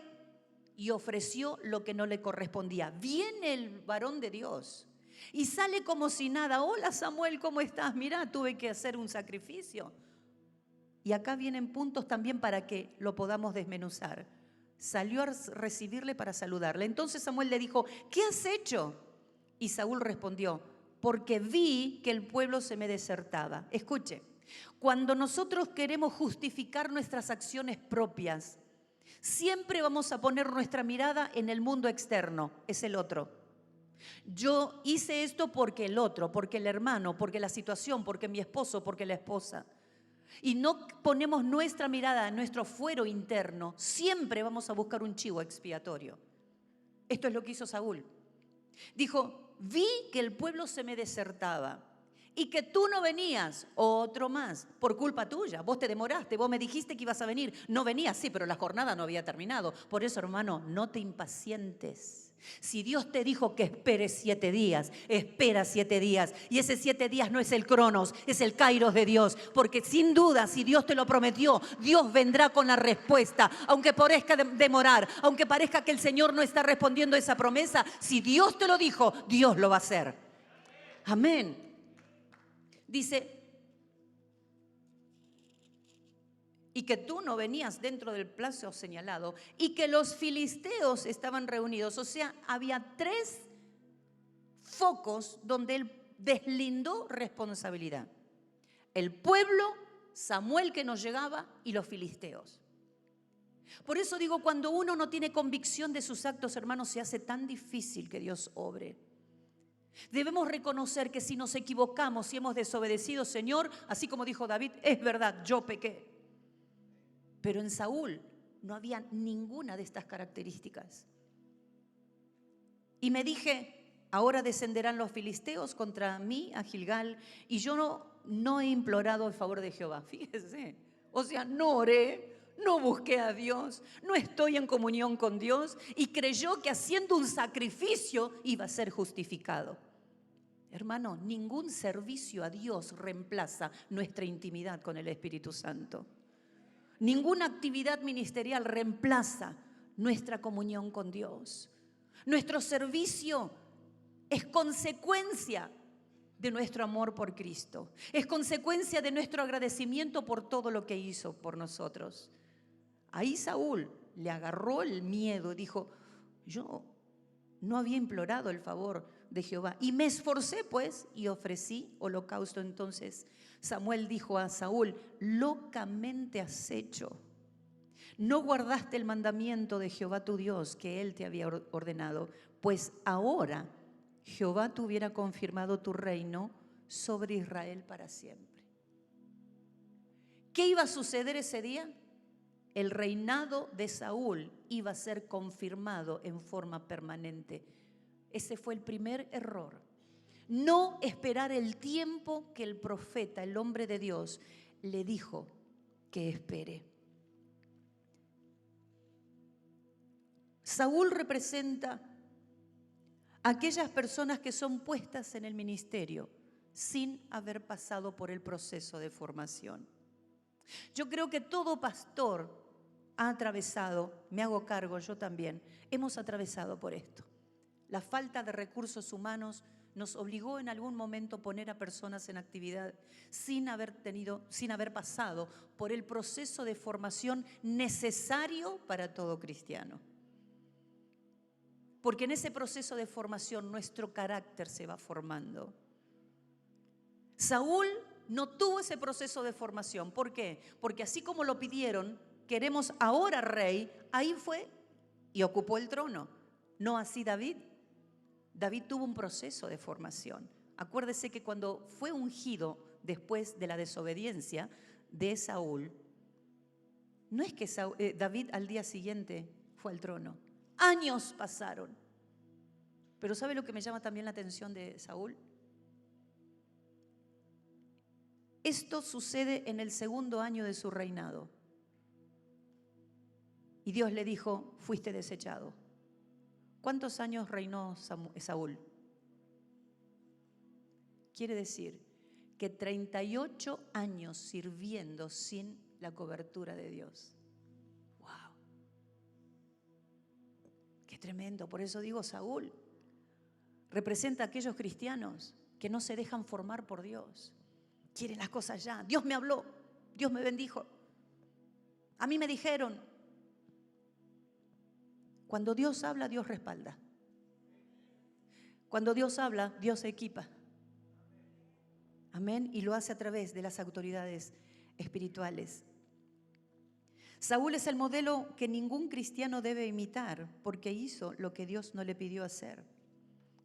Speaker 2: y ofreció lo que no le correspondía. Viene el varón de Dios y sale como si nada. Hola Samuel, ¿cómo estás? Mirá, tuve que hacer un sacrificio. Y acá vienen puntos también para que lo podamos desmenuzar. Salió a recibirle para saludarle. Entonces Samuel le dijo, ¿qué has hecho? Y Saúl respondió, porque vi que el pueblo se me desertaba. Escuche, cuando nosotros queremos justificar nuestras acciones propias, siempre vamos a poner nuestra mirada en el mundo externo, es el otro. Yo hice esto porque el otro, porque el hermano, porque la situación, porque mi esposo, porque la esposa. Y no ponemos nuestra mirada en nuestro fuero interno, siempre vamos a buscar un chivo expiatorio. Esto es lo que hizo Saúl. Dijo, vi que el pueblo se me desertaba y que tú no venías, otro más, por culpa tuya. Vos te demoraste, vos me dijiste que ibas a venir, no venías, sí, pero la jornada no había terminado. Por eso, hermano, no te impacientes. Si Dios te dijo que esperes 7 días, espera 7 días. Y ese 7 días no es el cronos, es el kairos de Dios. Porque sin duda, si Dios te lo prometió, Dios vendrá con la respuesta. Aunque parezca demorar, aunque parezca que el Señor no está respondiendo a esa promesa, si Dios te lo dijo, Dios lo va a hacer. Amén. Dice, y que tú no venías dentro del plazo señalado, y que los filisteos estaban reunidos. O sea, había 3 focos donde él deslindó responsabilidad. El pueblo, Samuel que nos llegaba y los filisteos. Por eso digo, cuando uno no tiene convicción de sus actos, hermanos, se hace tan difícil que Dios obre. Debemos reconocer que si nos equivocamos, si hemos desobedecido, Señor, así como dijo David, es verdad, yo pequé. Pero en Saúl no había ninguna de estas características. Y me dije, ahora descenderán los filisteos contra mí a Gilgal, y yo no he implorado el favor de Jehová. Fíjese, o sea, no oré, no busqué a Dios, no estoy en comunión con Dios, y creyó que haciendo un sacrificio iba a ser justificado. Hermano, ningún servicio a Dios reemplaza nuestra intimidad con el Espíritu Santo. Ninguna actividad ministerial reemplaza nuestra comunión con Dios. Nuestro servicio es consecuencia de nuestro amor por Cristo. Es consecuencia de nuestro agradecimiento por todo lo que hizo por nosotros. Ahí Saúl le agarró el miedo y dijo, yo no había implorado el favor de Jehová. Y me esforcé pues y ofrecí holocausto. Entonces Samuel dijo a Saúl, locamente has hecho. No guardaste el mandamiento de Jehová tu Dios que él te había ordenado, pues ahora Jehová te hubiera confirmado tu reino sobre Israel para siempre. ¿Qué iba a suceder ese día? El reinado de Saúl iba a ser confirmado en forma permanente. Ese fue el primer error. No esperar el tiempo que el profeta, el hombre de Dios, le dijo que espere. Saúl representa a aquellas personas que son puestas en el ministerio sin haber pasado por el proceso de formación. Yo creo que todo pastor ha atravesado, me hago cargo yo también, hemos atravesado por esto. La falta de recursos humanos nos obligó en algún momento a poner a personas en actividad sin haber pasado por el proceso de formación necesario para todo cristiano. Porque en ese proceso de formación nuestro carácter se va formando. Saúl no tuvo ese proceso de formación. ¿Por qué? Porque así como lo pidieron, queremos ahora rey, ahí fue y ocupó el trono. No así David. David tuvo un proceso de formación. Acuérdese que cuando fue ungido después de la desobediencia de Saúl, no es que David al día siguiente fue al trono. Años pasaron. Pero ¿sabe lo que me llama también la atención de Saúl? Esto sucede en el 2.º año de su reinado. Y Dios le dijo, fuiste desechado. ¿Cuántos años reinó Saúl? Quiere decir que 38 años sirviendo sin la cobertura de Dios. ¡Wow! tremendo. Por eso digo, Saúl representa a aquellos cristianos que no se dejan formar por Dios. Quieren las cosas ya. Dios me habló, Dios me bendijo. A mí me dijeron. Cuando Dios habla, Dios respalda. Cuando Dios habla, Dios equipa. Amén. Y lo hace a través de las autoridades espirituales. Saúl es el modelo que ningún cristiano debe imitar porque hizo lo que Dios no le pidió hacer.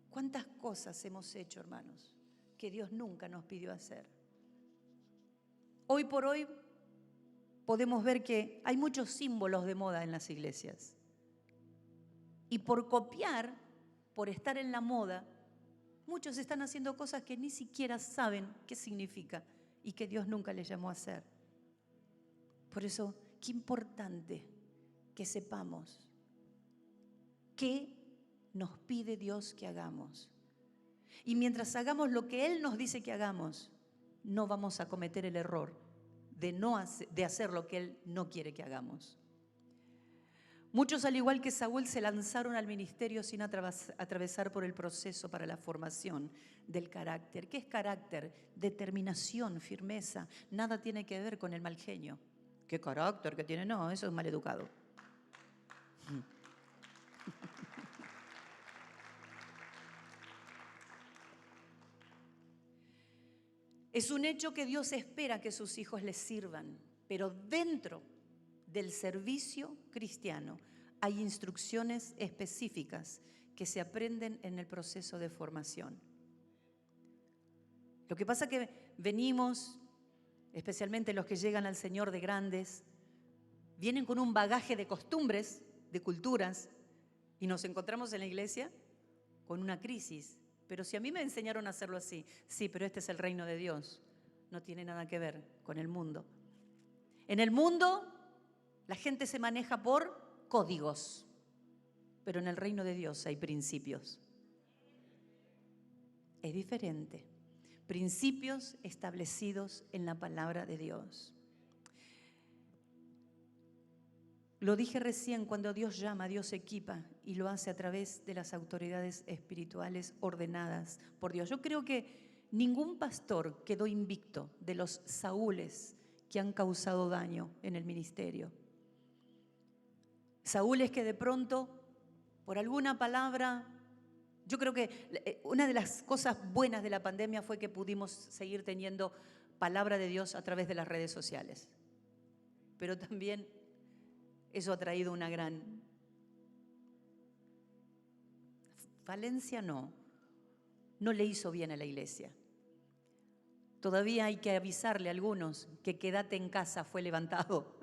Speaker 2: ¿Cuántas cosas hemos hecho, hermanos, que Dios nunca nos pidió hacer? Hoy por hoy podemos ver que hay muchos símbolos de moda en las iglesias. Y por copiar, por estar en la moda, muchos están haciendo cosas que ni siquiera saben qué significa y que Dios nunca les llamó a hacer. Por eso, qué importante que sepamos qué nos pide Dios que hagamos. Y mientras hagamos lo que Él nos dice que hagamos, no vamos a cometer el error de hacer lo que Él no quiere que hagamos. Muchos, al igual que Saúl, se lanzaron al ministerio sin atravesar por el proceso para la formación del carácter. ¿Qué es carácter? Determinación, firmeza. Nada tiene que ver con el mal genio. ¿Qué carácter que tiene? No, eso es maleducado. Es un hecho que Dios espera que sus hijos les sirvan, pero dentro del servicio cristiano hay instrucciones específicas que se aprenden en el proceso de formación. Lo que pasa es que venimos, especialmente los que llegan al Señor de grandes, vienen con un bagaje de costumbres, de culturas, y nos encontramos en la iglesia con una crisis. Pero si a mí me enseñaron a hacerlo así, sí, pero este es el reino de Dios, no tiene nada que ver con el mundo. En el mundo la gente se maneja por códigos, pero en el reino de Dios hay principios. Es diferente. Principios establecidos en la palabra de Dios. Lo dije recién, cuando Dios llama, Dios equipa y lo hace a través de las autoridades espirituales ordenadas por Dios. Yo creo que ningún pastor quedó invicto de los Saúles que han causado daño en el ministerio. Saúles que de pronto, por alguna palabra, yo creo que una de las cosas buenas de la pandemia fue que pudimos seguir teniendo palabra de Dios a través de las redes sociales. Pero también eso ha traído una gran falencia, no le hizo bien a la iglesia. Todavía hay que avisarle a algunos que quédate en casa fue levantado.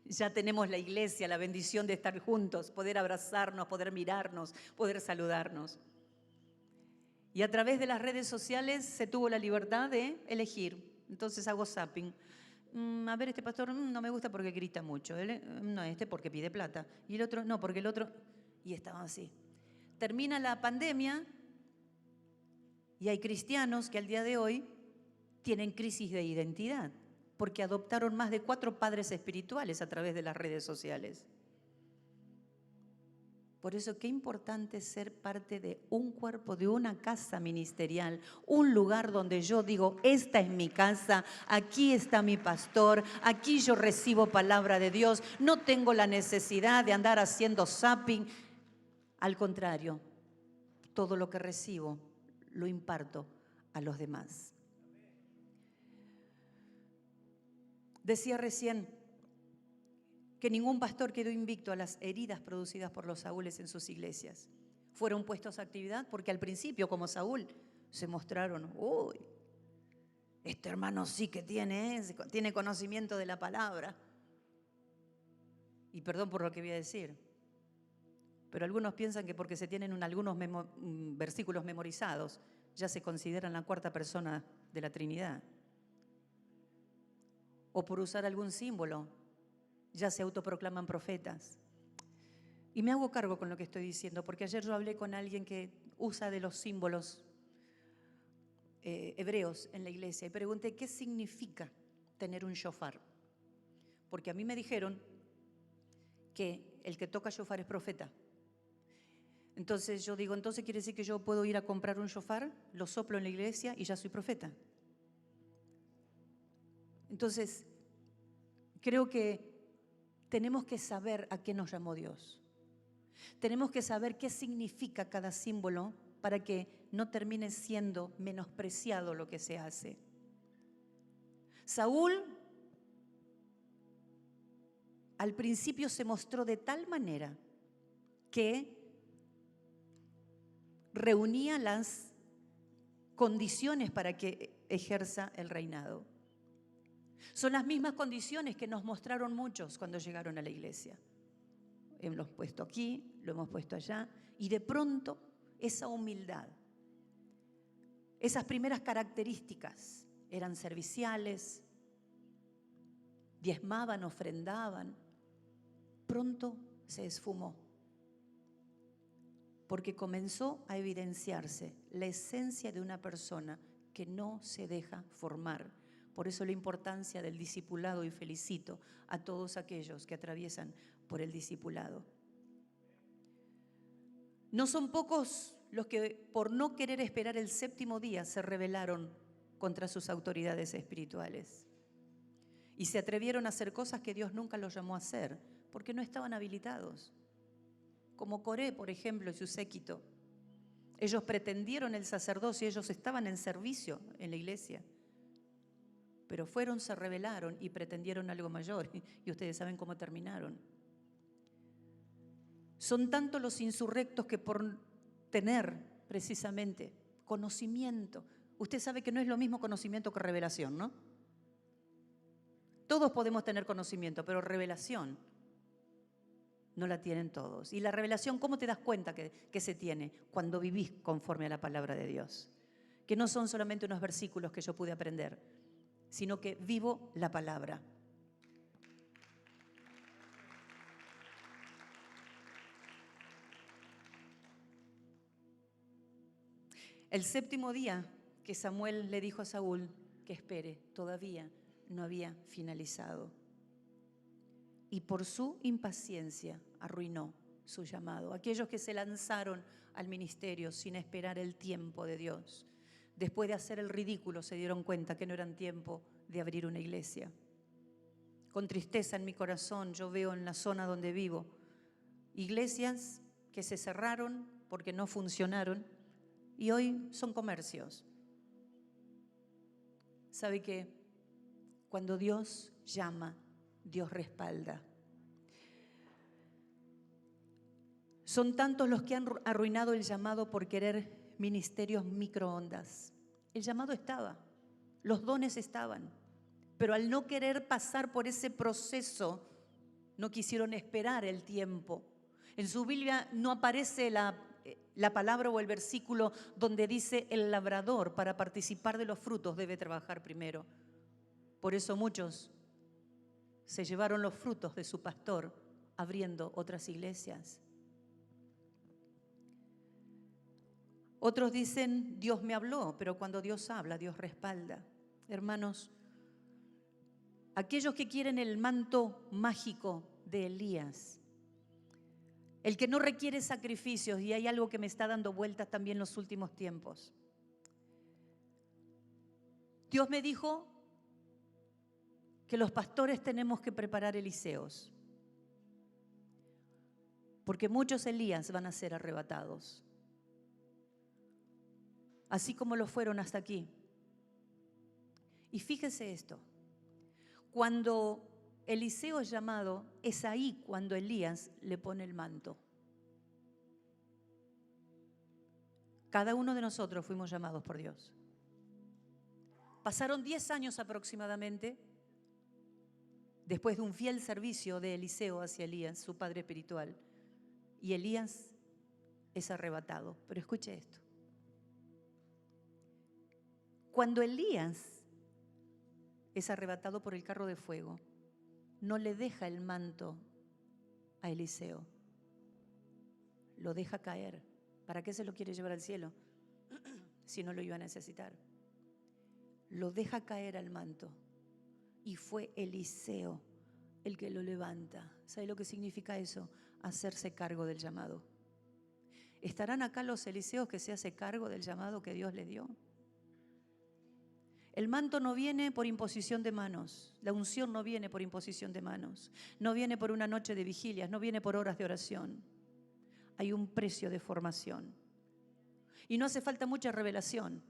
Speaker 2: Ya tenemos la iglesia, la bendición de estar juntos, poder abrazarnos, poder mirarnos, poder saludarnos. Y a través de las redes sociales se tuvo la libertad de elegir. Entonces hago zapping. A ver, este pastor no me gusta porque grita mucho. No, este porque pide plata. Y el otro, no, porque el otro... Y estaban así. Termina la pandemia y hay cristianos que al día de hoy tienen crisis de identidad porque adoptaron más de 4 padres espirituales a través de las redes sociales. Por eso, qué importante es ser parte de un cuerpo, de una casa ministerial, un lugar donde yo digo, esta es mi casa, aquí está mi pastor, aquí yo recibo palabra de Dios, no tengo la necesidad de andar haciendo zapping. Al contrario, todo lo que recibo lo imparto a los demás. Decía recién que ningún pastor quedó invicto a las heridas producidas por los Saúles en sus iglesias. Fueron puestos a actividad porque al principio, como Saúl, se mostraron, uy, este hermano sí que tiene conocimiento de la palabra. Y perdón por lo que voy a decir, pero algunos piensan que porque se tienen algunos versículos memorizados, ya se consideran la 4ª persona de la Trinidad. O por usar algún símbolo, ya se autoproclaman profetas. Y me hago cargo con lo que estoy diciendo, porque ayer yo hablé con alguien que usa de los símbolos hebreos en la iglesia y pregunté qué significa tener un shofar. Porque a mí me dijeron que el que toca shofar es profeta. Entonces yo digo, entonces quiere decir que yo puedo ir a comprar un shofar, lo soplo en la iglesia y ya soy profeta. Entonces, creo que tenemos que saber a qué nos llamó Dios. Tenemos que saber qué significa cada símbolo para que no termine siendo menospreciado lo que se hace. Saúl al principio se mostró de tal manera que reunía las condiciones para que ejerza el reinado. Son las mismas condiciones que nos mostraron muchos cuando llegaron a la iglesia. Hemos puesto aquí, lo hemos puesto allá, y de pronto esa humildad, esas primeras características eran serviciales, diezmaban, ofrendaban, pronto se esfumó, porque comenzó a evidenciarse la esencia de una persona que no se deja formar. Por eso la importancia del discipulado, y felicito a todos aquellos que atraviesan por el discipulado. No son pocos los que por no querer esperar el séptimo día se rebelaron contra sus autoridades espirituales y se atrevieron a hacer cosas que Dios nunca los llamó a hacer porque no estaban habilitados. Como Coré, por ejemplo, y su séquito. Ellos pretendieron el sacerdocio, ellos estaban en servicio en la iglesia. Pero fueron, se rebelaron y pretendieron algo mayor. Y ustedes saben cómo terminaron. Son tantos los insurrectos que por tener precisamente conocimiento, usted sabe que no es lo mismo conocimiento que revelación, ¿no? Todos podemos tener conocimiento, pero revelación no la tienen todos. Y la revelación, ¿cómo te das cuenta que se tiene? Cuando vivís conforme a la palabra de Dios. Que no son solamente unos versículos que yo pude aprender, sino que vivo la palabra. El séptimo día que Samuel le dijo a Saúl que espere, todavía no había finalizado. Y por su impaciencia arruinó su llamado. Aquellos que se lanzaron al ministerio sin esperar el tiempo de Dios, después de hacer el ridículo, se dieron cuenta que no era tiempo de abrir una iglesia. Con tristeza en mi corazón yo veo en la zona donde vivo iglesias que se cerraron porque no funcionaron y hoy son comercios. ¿Sabe qué? Cuando Dios llama, Dios respalda. Son tantos los que han arruinado el llamado por querer ministerios microondas. El llamado estaba, los dones estaban, pero al no querer pasar por ese proceso, no quisieron esperar el tiempo. En su Biblia no aparece la palabra o el versículo donde dice el labrador para participar de los frutos debe trabajar primero. Por eso muchos se llevaron los frutos de su pastor abriendo otras iglesias. Otros dicen, Dios me habló, pero cuando Dios habla, Dios respalda. Hermanos, aquellos que quieren el manto mágico de Elías, el que no requiere sacrificios, y hay algo que me está dando vueltas también en los últimos tiempos. Dios me dijo que los pastores tenemos que preparar Eliseos, porque muchos Elías van a ser arrebatados, así como lo fueron hasta aquí. Y fíjese esto, cuando Eliseo es llamado, es ahí cuando Elías le pone el manto. Cada uno de nosotros fuimos llamados por Dios. Pasaron 10 años aproximadamente después de un fiel servicio de Eliseo hacia Elías, su padre espiritual, y Elías es arrebatado. Pero escuche esto. Cuando Elías es arrebatado por el carro de fuego, no le deja el manto a Eliseo, lo deja caer. ¿Para qué se lo quiere llevar al cielo si no lo iba a necesitar? Lo deja caer al manto y fue Eliseo el que lo levanta. ¿Sabe lo que significa eso? Hacerse cargo del llamado. ¿Estarán acá los Eliseos que se hace cargo del llamado que Dios le dio? El manto no viene por imposición de manos, la unción no viene por imposición de manos, no viene por una noche de vigilias, no viene por horas de oración. Hay un precio de formación. Y no hace falta mucha revelación.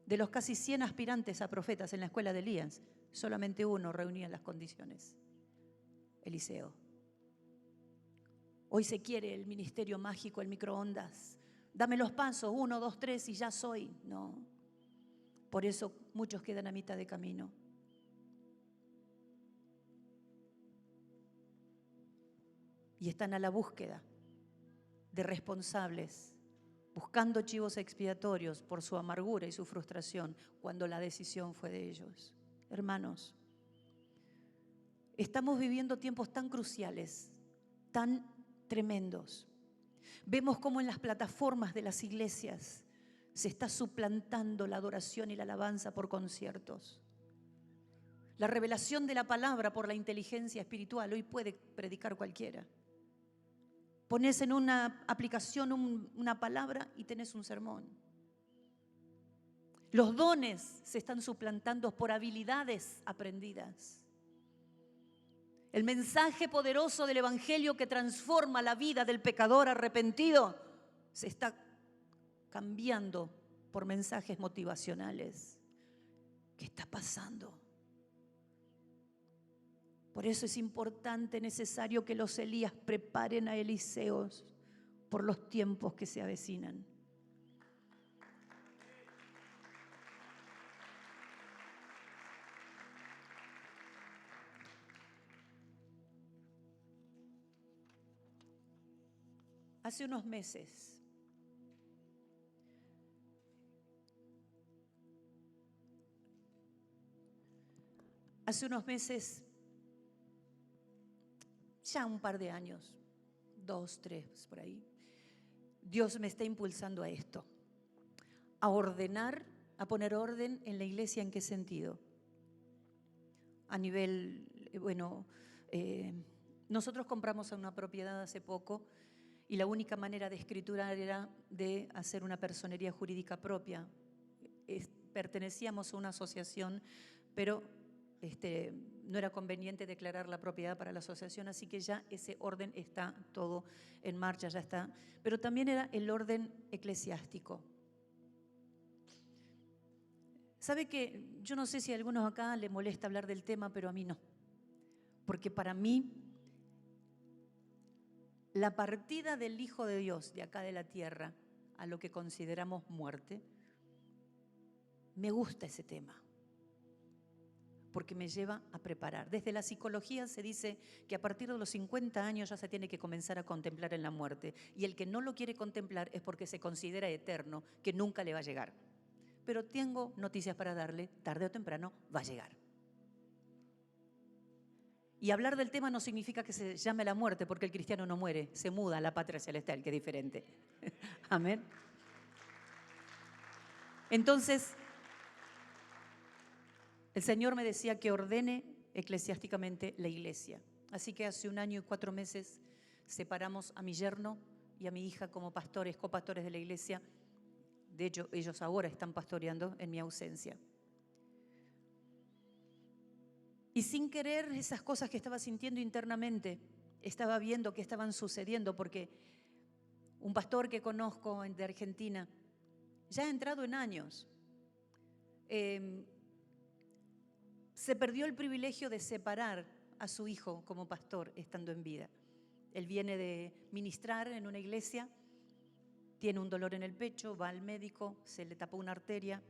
Speaker 2: De los casi 100 aspirantes a profetas en la escuela de Elías, solamente uno reunía las condiciones: Eliseo. Hoy se quiere el ministerio mágico, el microondas. Dame los pasos, 1, 2, 3 y ya soy. No. Por eso muchos quedan a mitad de camino. Y están a la búsqueda de responsables, buscando chivos expiatorios por su amargura y su frustración, cuando la decisión fue de ellos. Hermanos, estamos viviendo tiempos tan cruciales, tan tremendos. Vemos cómo en las plataformas de las iglesias se está suplantando la adoración y la alabanza por conciertos. La revelación de la palabra por la inteligencia espiritual. Hoy puede predicar cualquiera. Pones en una aplicación una palabra y tenés un sermón. Los dones se están suplantando por habilidades aprendidas. El mensaje poderoso del evangelio que transforma la vida del pecador arrepentido se está cambiando por mensajes motivacionales. ¿Qué está pasando? Por eso es importante, necesario que los Elías preparen a Eliseos por los tiempos que se avecinan. Hace unos meses, ya un par de años, 2, 3 por ahí, Dios me está impulsando a esto, a ordenar, a poner orden en la iglesia. ¿En qué sentido? A nivel, nosotros compramos una propiedad hace poco y la única manera de escriturar era de hacer una personería jurídica propia. Pertenecíamos a una asociación, pero no era conveniente declarar la propiedad para la asociación, así que ya ese orden está todo en marcha, ya está. Pero también era el orden eclesiástico. ¿Sabe que yo no sé si a algunos acá les molesta hablar del tema, pero a mí no? Porque para mí, la partida del Hijo de Dios de acá de la tierra a lo que consideramos muerte, me gusta ese tema, porque me lleva a preparar. Desde la psicología se dice que a partir de los 50 años ya se tiene que comenzar a contemplar en la muerte, y el que no lo quiere contemplar es porque se considera eterno, que nunca le va a llegar. Pero tengo noticias para darle: tarde o temprano va a llegar. Y hablar del tema no significa que se llame a la muerte, porque el cristiano no muere, se muda a la patria celestial, que es diferente. Amén. Entonces, el Señor me decía que ordene eclesiásticamente la iglesia. Así que hace 1 año y 4 meses separamos a mi yerno y a mi hija como pastores, copastores de la iglesia. De hecho, ellos ahora están pastoreando en mi ausencia. Y sin querer, esas cosas que estaba sintiendo internamente, estaba viendo que estaban sucediendo, porque un pastor que conozco de Argentina, ya ha entrado en años, se perdió el privilegio de separar a su hijo como pastor estando en vida. Él viene de ministrar en una iglesia, tiene un dolor en el pecho, va al médico, se le tapó una arteria,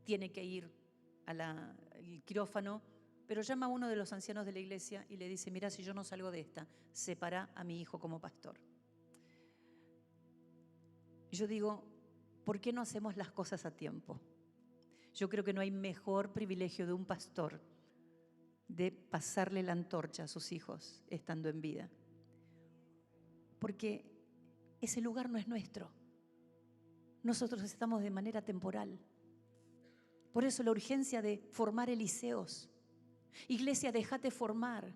Speaker 2: tiene que ir al quirófano, pero llama a uno de los ancianos de la iglesia y le dice: mira, si yo no salgo de esta, separa a mi hijo como pastor. Y yo digo, ¿por qué no hacemos las cosas a tiempo? Yo creo que no hay mejor privilegio de un pastor de pasarle la antorcha a sus hijos estando en vida, porque ese lugar no es nuestro. Nosotros estamos de manera temporal. Por eso la urgencia de formar Eliseos, Iglesia, déjate formar.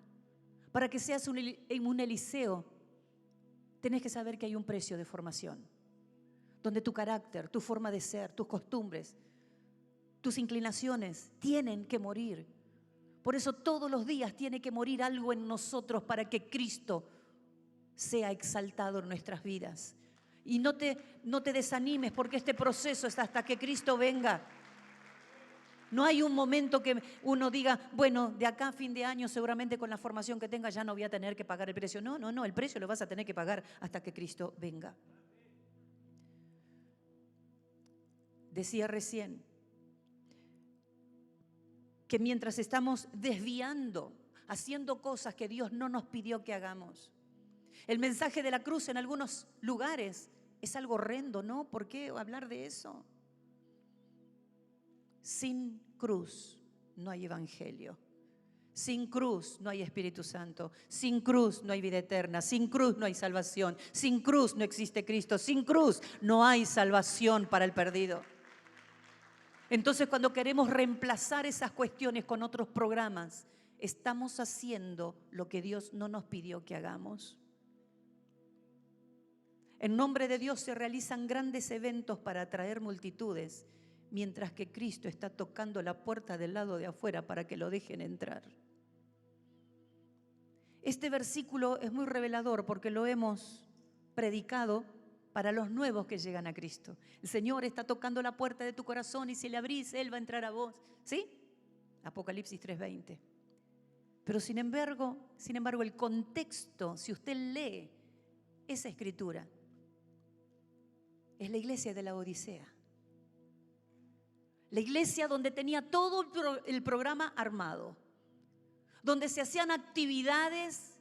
Speaker 2: Para que seas un Eliseo, tenés que saber que hay un precio de formación, donde tu carácter, tu forma de ser, tus costumbres, tus inclinaciones tienen que morir. Por eso todos los días tiene que morir algo en nosotros para que Cristo sea exaltado en nuestras vidas. Y no te desanimes, porque este proceso es hasta que Cristo venga. No hay un momento que uno diga, bueno, de acá a fin de año seguramente con la formación que tenga ya no voy a tener que pagar el precio. No, el precio lo vas a tener que pagar hasta que Cristo venga. Decía recién que mientras estamos desviando, haciendo cosas que Dios no nos pidió que hagamos, el mensaje de la cruz en algunos lugares es algo horrendo, ¿no? ¿Por qué hablar de eso? Sin cruz no hay evangelio. Sin cruz no hay Espíritu Santo. Sin cruz no hay vida eterna. Sin cruz no hay salvación. Sin cruz no existe Cristo. Sin cruz no hay salvación para el perdido. Entonces, cuando queremos reemplazar esas cuestiones con otros programas, estamos haciendo lo que Dios no nos pidió que hagamos. En nombre de Dios se realizan grandes eventos para atraer multitudes, mientras que Cristo está tocando la puerta del lado de afuera para que lo dejen entrar. Este versículo es muy revelador porque lo hemos predicado para los nuevos que llegan a Cristo. El Señor está tocando la puerta de tu corazón y si le abrís, Él va a entrar a vos. ¿Sí? Apocalipsis 3:20. Pero sin embargo, el contexto, si usted lee esa escritura, es la iglesia de la Odisea. La iglesia donde tenía todo el programa armado, donde se hacían actividades,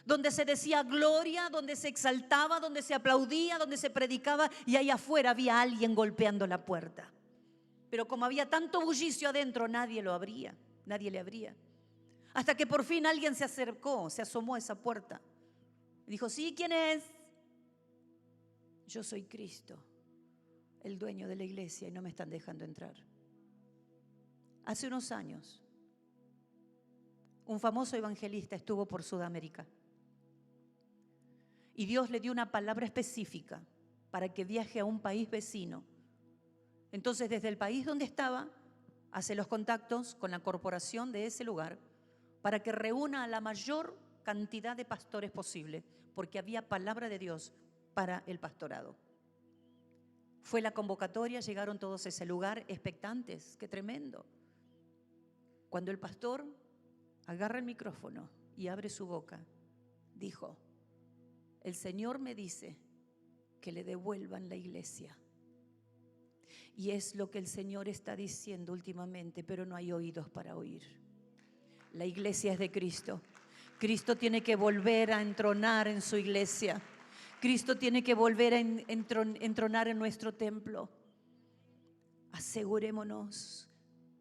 Speaker 2: donde se decía gloria, donde se exaltaba, donde se aplaudía, donde se predicaba, y ahí afuera había alguien golpeando la puerta. Pero como había tanto bullicio adentro, nadie le abría. Hasta que por fin alguien se acercó, se asomó a esa puerta. Y dijo, sí, ¿quién es? Yo soy Cristo, el dueño de la iglesia, y no me están dejando entrar. Hace unos años, un famoso evangelista estuvo por Sudamérica y Dios le dio una palabra específica para que viaje a un país vecino. Entonces, desde el país donde estaba, hace los contactos con la corporación de ese lugar para que reúna a la mayor cantidad de pastores posible, porque había palabra de Dios para el pastorado. Fue la convocatoria, llegaron todos a ese lugar expectantes, qué tremendo. Cuando el pastor agarra el micrófono y abre su boca, dijo, el Señor me dice que le devuelvan la iglesia. Y es lo que el Señor está diciendo últimamente, pero no hay oídos para oír. La iglesia es de Cristo. Cristo tiene que volver a entronar en su iglesia. Cristo tiene que volver a entronar en nuestro templo. Asegurémonos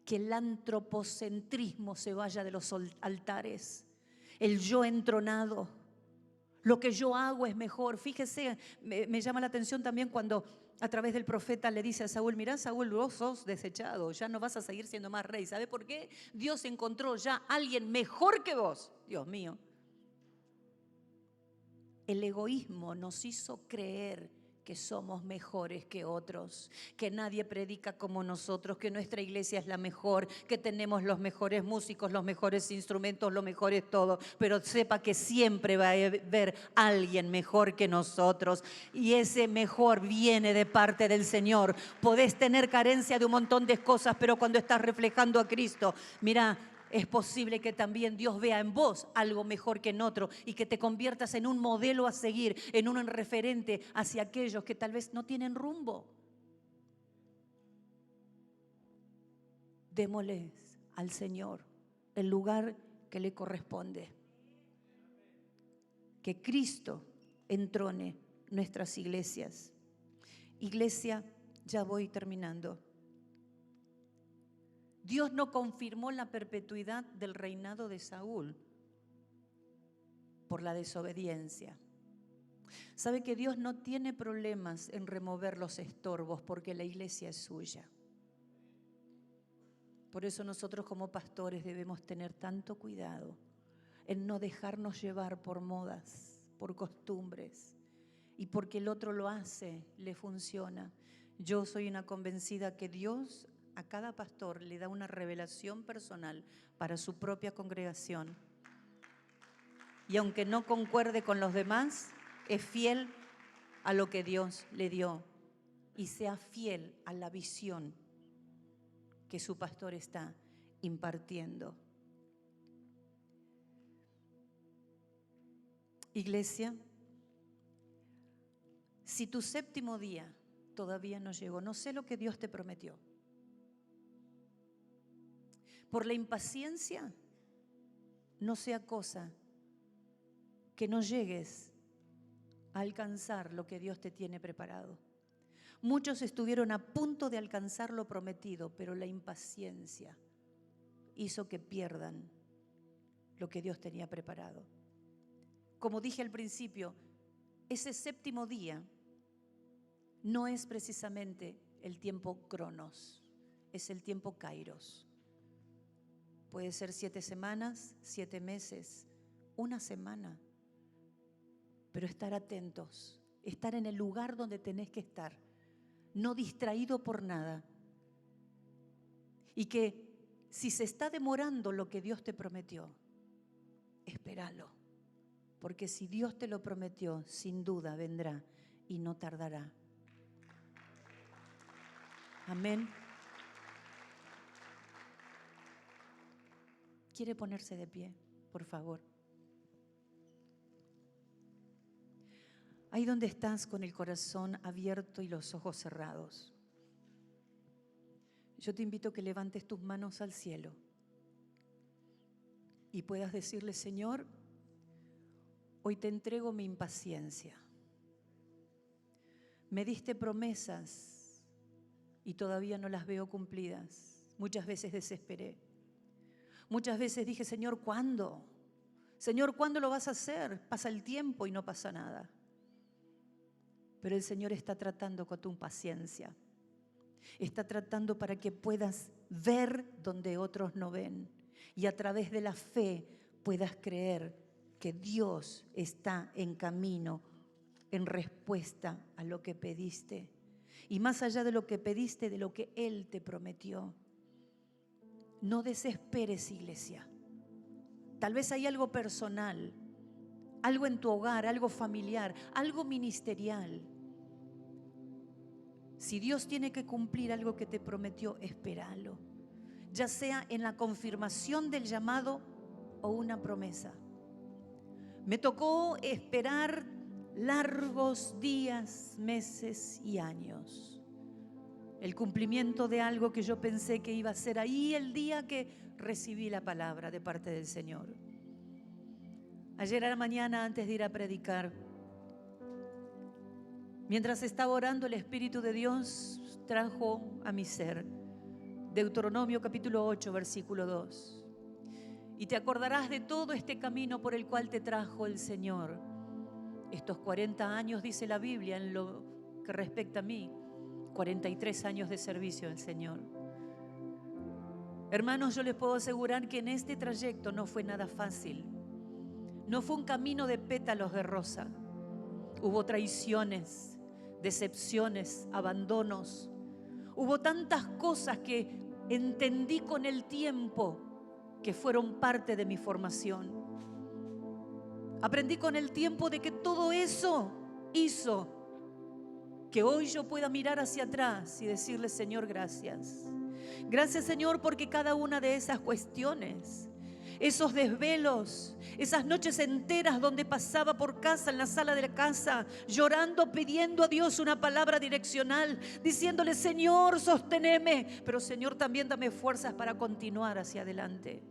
Speaker 2: que el antropocentrismo se vaya de los altares. El yo entronado. Lo que yo hago es mejor. Fíjese, me llama la atención también cuando a través del profeta le dice a Saúl, mirá Saúl, vos sos desechado, ya no vas a seguir siendo más rey. ¿Sabe por qué? Dios encontró ya a alguien mejor que vos. Dios mío. El egoísmo nos hizo creer que somos mejores que otros, que nadie predica como nosotros, que nuestra iglesia es la mejor, que tenemos los mejores músicos, los mejores instrumentos, lo mejor es todo. Pero sepa que siempre va a haber alguien mejor que nosotros y ese mejor viene de parte del Señor. Podés tener carencia de un montón de cosas, pero cuando estás reflejando a Cristo, mira, es posible que también Dios vea en vos algo mejor que en otro y que te conviertas en un modelo a seguir, en un referente hacia aquellos que tal vez no tienen rumbo. Démosle al Señor el lugar que le corresponde. Que Cristo entrone nuestras iglesias. Iglesia, ya voy terminando. Dios no confirmó la perpetuidad del reinado de Saúl por la desobediencia. ¿Sabe que Dios no tiene problemas en remover los estorbos porque la iglesia es suya? Por eso nosotros como pastores debemos tener tanto cuidado en no dejarnos llevar por modas, por costumbres, y porque el otro lo hace, le funciona. Yo soy una convencida que Dios a cada pastor le da una revelación personal para su propia congregación. Y aunque no concuerde con los demás, es fiel a lo que Dios le dio y sea fiel a la visión que su pastor está impartiendo. Iglesia, si tu séptimo día todavía no llegó, no sé lo que Dios te prometió. Por la impaciencia, no sea cosa que no llegues a alcanzar lo que Dios te tiene preparado. Muchos estuvieron a punto de alcanzar lo prometido, pero la impaciencia hizo que pierdan lo que Dios tenía preparado. Como dije al principio, ese séptimo día no es precisamente el tiempo Cronos, es el tiempo Kairos. Puede ser 7 semanas, 7 meses, 1 semana, pero estar atentos, estar en el lugar donde tenés que estar, no distraído por nada. Y que si se está demorando lo que Dios te prometió, espéralo. Porque si Dios te lo prometió, sin duda vendrá y no tardará. Amén. ¿Quiere ponerse de pie, por favor? Ahí donde estás con el corazón abierto y los ojos cerrados, yo te invito a que levantes tus manos al cielo y puedas decirle: Señor, hoy te entrego mi impaciencia. Me diste promesas y todavía no las veo cumplidas. Muchas veces desesperé. Muchas veces dije: Señor, ¿cuándo? Señor, ¿cuándo lo vas a hacer? Pasa el tiempo y no pasa nada. Pero el Señor está tratando con tu paciencia. Está tratando para que puedas ver donde otros no ven. Y a través de la fe puedas creer que Dios está en camino, en respuesta a lo que pediste. Y más allá de lo que pediste, de lo que Él te prometió. No desesperes, iglesia. Tal vez hay algo personal, algo en tu hogar, algo familiar, algo ministerial. Si Dios tiene que cumplir algo que te prometió, espéralo. Ya sea en la confirmación del llamado o una promesa. Me tocó esperar largos días, meses y años. El cumplimiento de algo que yo pensé que iba a ser ahí el día que recibí la palabra de parte del Señor. Ayer a la mañana, antes de ir a predicar, mientras estaba orando, el Espíritu de Dios trajo a mi ser Deuteronomio capítulo 8, versículo 2. Y te acordarás de todo este camino por el cual te trajo el Señor. Estos 40 años, dice la Biblia, en lo que respecta a mí, 43 años de servicio al Señor. Hermanos, yo les puedo asegurar que en este trayecto no fue nada fácil. No fue un camino de pétalos de rosa. Hubo traiciones, decepciones, abandonos. Hubo tantas cosas que entendí con el tiempo que fueron parte de mi formación. Aprendí con el tiempo de que todo eso hizo que hoy yo pueda mirar hacia atrás y decirle: Señor, gracias. Gracias, Señor, porque cada una de esas cuestiones, esos desvelos, esas noches enteras donde pasaba por casa, en la sala de la casa, llorando, pidiendo a Dios una palabra direccional, diciéndole: Señor, sosténeme, pero Señor, también dame fuerzas para continuar hacia adelante.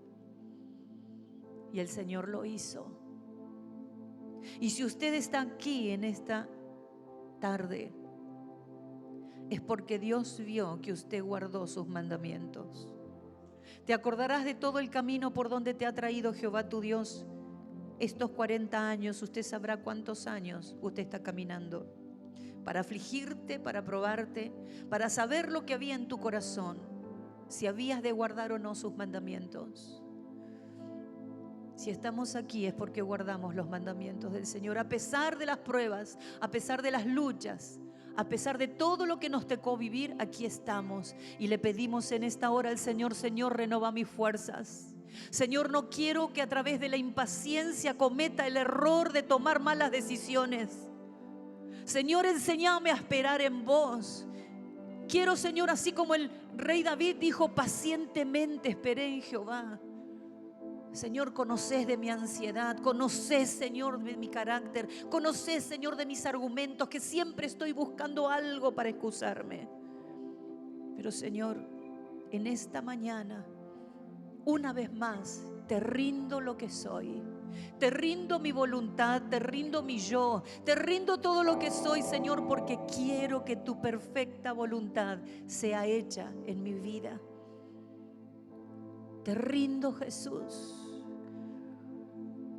Speaker 2: Y el Señor lo hizo. Y si usted está aquí en esta tarde, es porque Dios vio que usted guardó sus mandamientos. Te acordarás de todo el camino por donde te ha traído Jehová tu Dios. Estos 40 años, usted sabrá cuántos años usted está caminando. Para afligirte, para probarte, para saber lo que había en tu corazón. si habías de guardar o no sus mandamientos. Si estamos aquí es porque guardamos los mandamientos del Señor, a pesar de las pruebas, a pesar de las luchas, a pesar de todo lo que nos tocó vivir. Aquí estamos y le pedimos en esta hora al Señor: Señor, renova mis fuerzas. Señor, no quiero que a través de la impaciencia cometa el error de tomar malas decisiones. Señor, enséñame a esperar en vos. Quiero, Señor, así como el rey David dijo: pacientemente esperé en Jehová. Señor, conocés de mi ansiedad, conocés, Señor, de mi carácter, conocés, Señor, de mis argumentos, que siempre estoy buscando algo para excusarme. Pero, Señor, en esta mañana, una vez más, te rindo lo que soy. Te rindo mi voluntad, te rindo mi yo, te rindo todo lo que soy, Señor, porque quiero que tu perfecta voluntad sea hecha en mi vida. Te rindo, Jesús.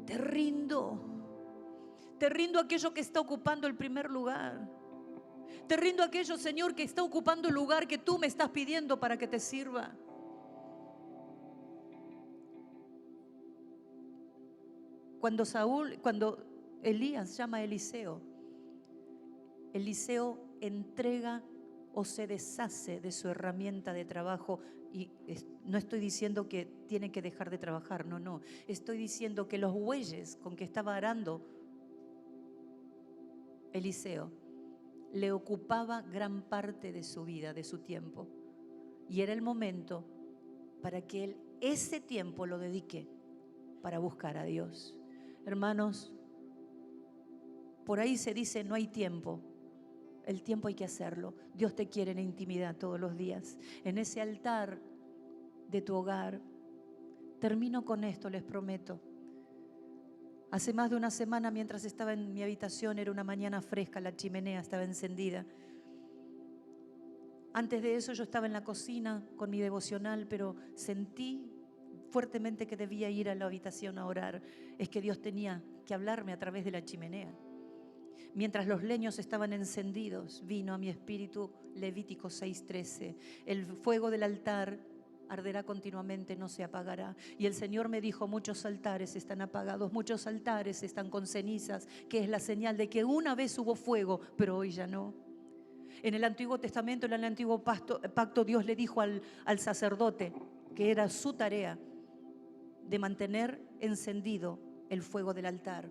Speaker 2: Te rindo. Te rindo aquello que está ocupando el primer lugar. Te rindo aquello, Señor, que está ocupando el lugar que tú me estás pidiendo para que te sirva. Cuando Elías llama a Eliseo, Eliseo entrega o se deshace de su herramienta de trabajo. Y no estoy diciendo que tiene que dejar de trabajar, no. Estoy diciendo que los bueyes con que estaba arando Eliseo le ocupaba gran parte de su vida, de su tiempo. Y era el momento para que él ese tiempo lo dedique para buscar a Dios. Hermanos, por ahí se dice: no hay tiempo. El tiempo hay que hacerlo. Dios te quiere en intimidad todos los días. En ese altar de tu hogar. Termino con esto, les prometo. Hace más de una semana, mientras estaba en mi habitación, era una mañana fresca, la chimenea estaba encendida. Antes de eso yo estaba en la cocina con mi devocional, pero sentí fuertemente que debía ir a la habitación a orar. Es que Dios tenía que hablarme a través de la chimenea. Mientras los leños estaban encendidos, vino a mi espíritu Levítico 6:13. El fuego del altar arderá continuamente, no se apagará. Y el Señor me dijo: muchos altares están apagados, muchos altares están con cenizas, que es la señal de que una vez hubo fuego, pero hoy ya no. En el Antiguo Testamento, en el Antiguo Pacto, Dios le dijo al sacerdote que era su tarea de mantener encendido el fuego del altar.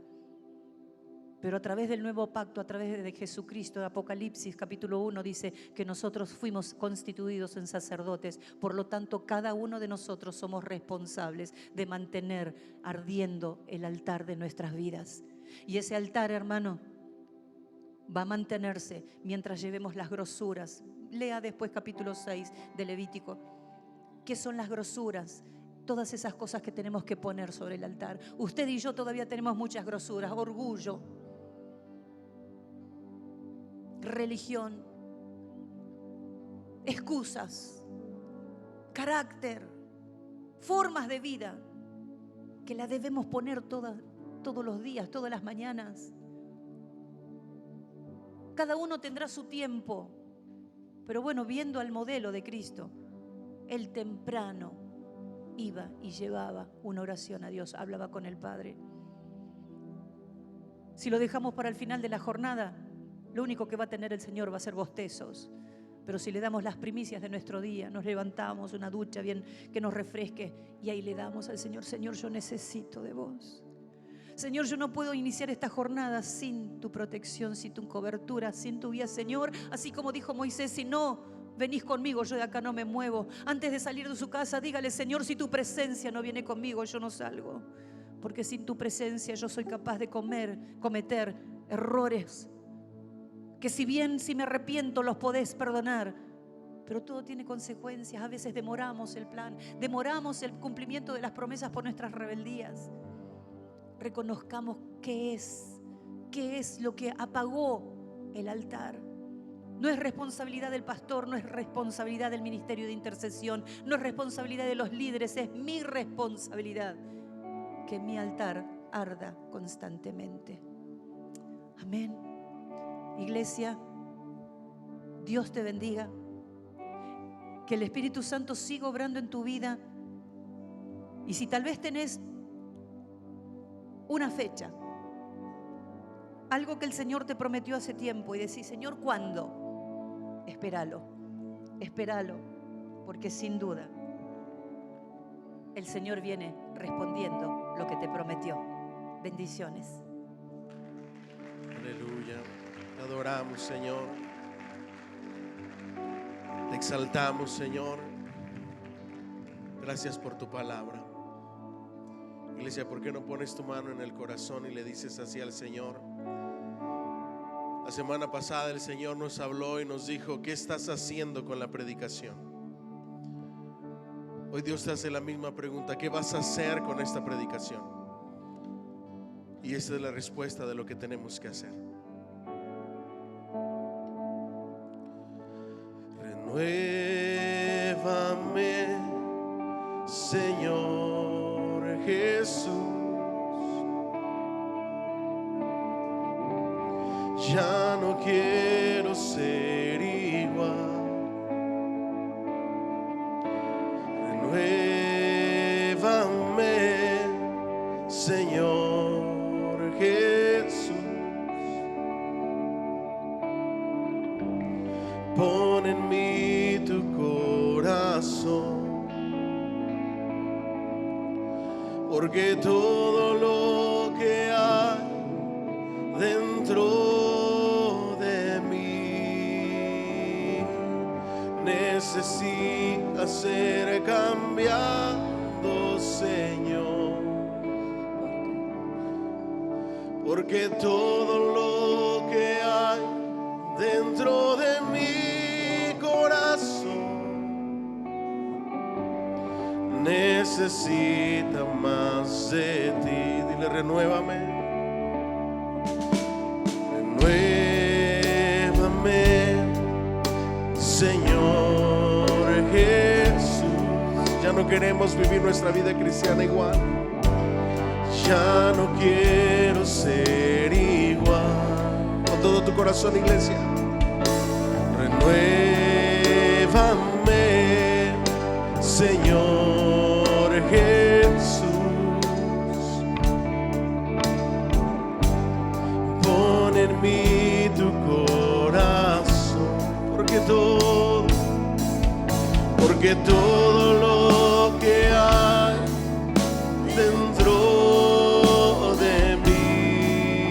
Speaker 2: Pero a través del nuevo pacto, a través de Jesucristo, Apocalipsis capítulo 1 dice que nosotros fuimos constituidos en sacerdotes. Por lo tanto, cada uno de nosotros somos responsables de mantener ardiendo el altar de nuestras vidas. Y ese altar, hermano, va a mantenerse mientras llevemos las grosuras. Lea después capítulo 6 de Levítico. ¿Qué son las grosuras? Todas esas cosas que tenemos que poner sobre el altar. Usted y yo todavía tenemos muchas grosuras: orgullo, religión, excusas, carácter, formas de vida que la debemos poner todos los días, todas las mañanas. Cada uno tendrá su tiempo, pero bueno, viendo al modelo de Cristo, él temprano iba y llevaba una oración a Dios, hablaba con el Padre. Si lo dejamos para el final de la jornada, lo único que va a tener el Señor va a ser bostezos. Pero si le damos las primicias de nuestro día, nos levantamos, una ducha bien que nos refresque, y ahí le damos al Señor: Señor, yo necesito de vos. Señor, yo no puedo iniciar esta jornada sin tu protección, sin tu cobertura, sin tu guía, Señor. Así como dijo Moisés: si no venís conmigo, yo de acá no me muevo. Antes de salir de su casa, dígale: Señor, si tu presencia no viene conmigo, yo no salgo. Porque sin tu presencia yo soy capaz de cometer errores que si me arrepiento los podés perdonar, pero todo tiene consecuencias. A veces demoramos el plan, demoramos el cumplimiento de las promesas por nuestras rebeldías. Reconozcamos qué es lo que apagó el altar. No es responsabilidad del pastor, no es responsabilidad del ministerio de intercesión, no es responsabilidad de los líderes, es mi responsabilidad que mi altar arda constantemente. Amén. Iglesia, Dios te bendiga. Que el Espíritu Santo siga obrando en tu vida. Y si tal vez tenés una fecha, algo que el Señor te prometió hace tiempo y decís, Señor, ¿cuándo? Espéralo, espéralo, porque sin duda el Señor viene respondiendo lo que te prometió. Bendiciones.
Speaker 1: Aleluya. Te adoramos, Señor. Te exaltamos, Señor. Gracias por tu palabra. Iglesia, ¿por qué no pones tu mano en el corazón y le dices así al Señor? La semana pasada el Señor nos habló y nos dijo, ¿qué estás haciendo con la predicación? Hoy Dios te hace la misma pregunta, ¿qué vas a hacer con esta predicación? Y esa es la respuesta de lo que tenemos que hacer. Renuévame, Señor Jesús. Ya no quiero ser igual. Renuévame, Señor Jesús. Pon en mí tu corazón, porque todo lo que hay dentro de mí necesita ser cambiado, Señor, porque todo lo que hay dentro de mi corazón necesita más de ti. Dile, renuévame, renuévame, Señor Jesús. Ya no queremos vivir nuestra vida cristiana igual. Ya no quiero ser igual. Con todo tu corazón, iglesia. Renuévame, Señor Jesús. Pon en mí tu corazón, porque todo lo que hay dentro de mí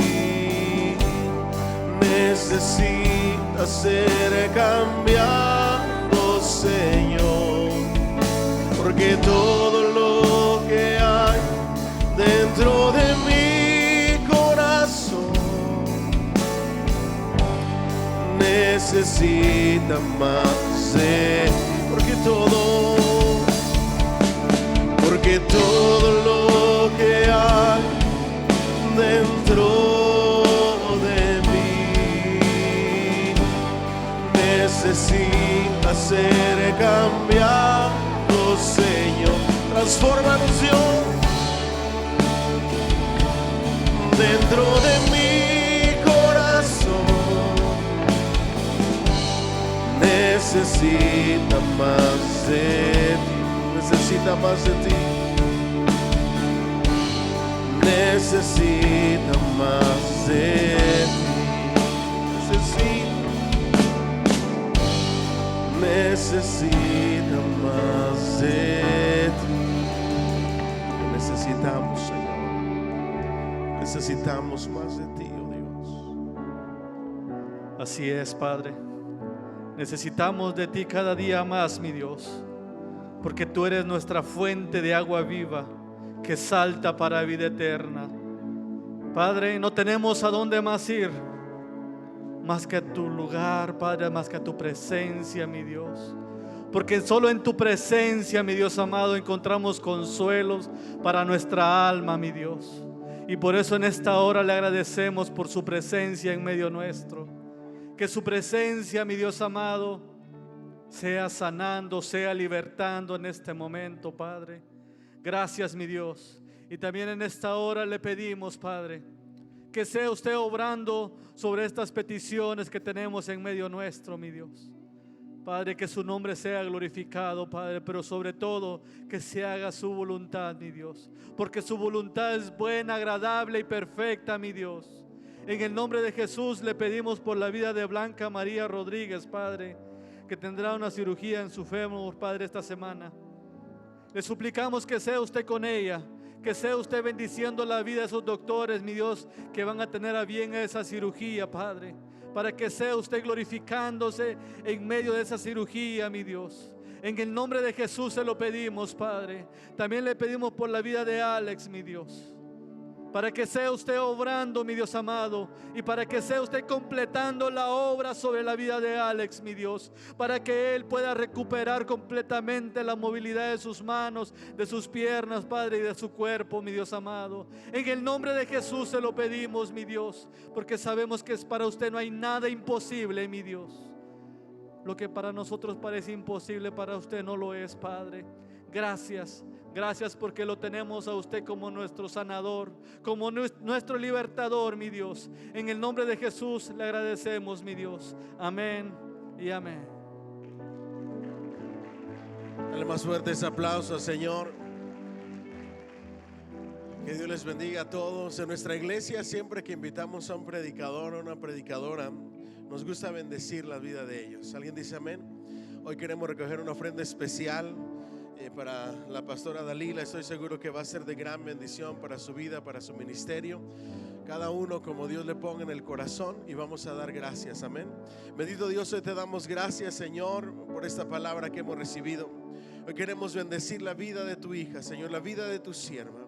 Speaker 1: necesita ser cambiado, Señor, porque todo lo que hay dentro de mi corazón necesita más de, porque todo lo que hay dentro de mí necesita ser cambiado, Señor. Transfórmanos, Dios, dentro de mi corazón necesita más de ti, necesita más de ti, necesita más de ti, necesita más de ti. Necesitamos, Señor, necesitamos más de ti, oh Dios.
Speaker 3: Así es, Padre. Necesitamos de ti cada día más, mi Dios, porque tú eres nuestra fuente de agua viva que salta para vida eterna. Padre, no tenemos a dónde más ir, más que a tu lugar, Padre, más que a tu presencia, mi Dios. Porque solo en tu presencia, mi Dios amado, encontramos consuelos para nuestra alma, mi Dios. Y por eso en esta hora le agradecemos por su presencia en medio nuestro. Que su presencia, mi Dios amado, sea sanando, sea libertando en este momento, Padre. Gracias, mi Dios. Y también en esta hora le pedimos, Padre, que sea usted obrando sobre estas peticiones que tenemos en medio nuestro, mi Dios. Padre, que su nombre sea glorificado, Padre, pero sobre todo que se haga su voluntad, mi Dios, porque su voluntad es buena, agradable y perfecta, mi Dios. En el nombre de Jesús le pedimos por la vida de Blanca María Rodríguez, Padre, que tendrá una cirugía en su fémur, Padre, esta semana. Le suplicamos que sea usted con ella, que sea usted bendiciendo la vida de esos doctores, mi Dios, que van a tener a bien esa cirugía, Padre, para que sea usted glorificándose en medio de esa cirugía, mi Dios. En el nombre de Jesús se lo pedimos, Padre. También le pedimos por la vida de Alex, mi Dios, para que sea usted obrando, mi Dios amado, y para que sea usted completando la obra sobre la vida de Alex, mi Dios, para que él pueda recuperar completamente la movilidad de sus manos, de sus piernas, Padre, y de su cuerpo, mi Dios amado. En el nombre de Jesús se lo pedimos, mi Dios, porque sabemos que para usted no hay nada imposible, mi Dios. Lo que para nosotros parece imposible, para usted no lo es, Padre. Gracias. Gracias porque lo tenemos a usted como nuestro sanador, como nuestro libertador, mi Dios. En el nombre de Jesús le agradecemos, mi Dios. Amén y amén.
Speaker 1: Dale más fuertes aplausos, Señor. Que Dios les bendiga a todos. En nuestra iglesia, siempre que invitamos a un predicador o una predicadora, nos gusta bendecir la vida de ellos. ¿Alguien dice amén? Hoy queremos recoger una ofrenda especial para la pastora Dalila. Estoy seguro que va a ser de gran bendición para su vida, para su ministerio. Cada uno como Dios le ponga en el corazón, y vamos a dar gracias. Amén. Bendito Dios, hoy te damos gracias, Señor, por esta palabra que hemos recibido. Hoy queremos bendecir la vida de tu hija, Señor, la vida de tu sierva.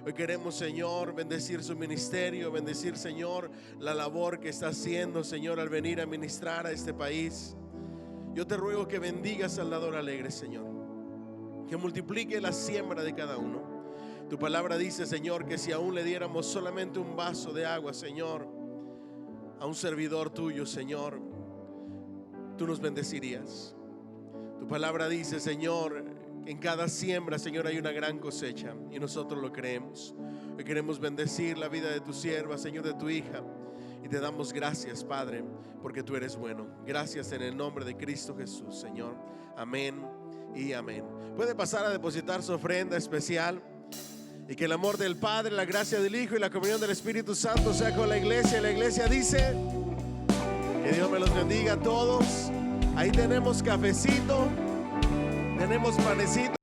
Speaker 1: Hoy queremos, Señor, bendecir su ministerio, bendecir, Señor, la labor que está haciendo, Señor, al venir a ministrar a este país. Yo te ruego que bendigas al dador alegre, Señor, que multiplique la siembra de cada uno. Tu palabra dice, Señor, que si aún le diéramos solamente un vaso de agua, Señor, a un servidor tuyo, Señor, tú nos bendecirías. Tu palabra dice, Señor, que en cada siembra, Señor, hay una gran cosecha, y nosotros lo creemos. Hoy queremos bendecir la vida de tu sierva, Señor, de tu hija, y te damos gracias, Padre, porque tú eres bueno. Gracias en el nombre de Cristo Jesús, Señor. Amén y amén. Puede pasar a depositar su ofrenda especial, y que el amor del Padre, la gracia del Hijo y la comunión del Espíritu Santo sea con la iglesia. La iglesia dice que Dios me los bendiga a todos. Ahí tenemos cafecito, tenemos panecito.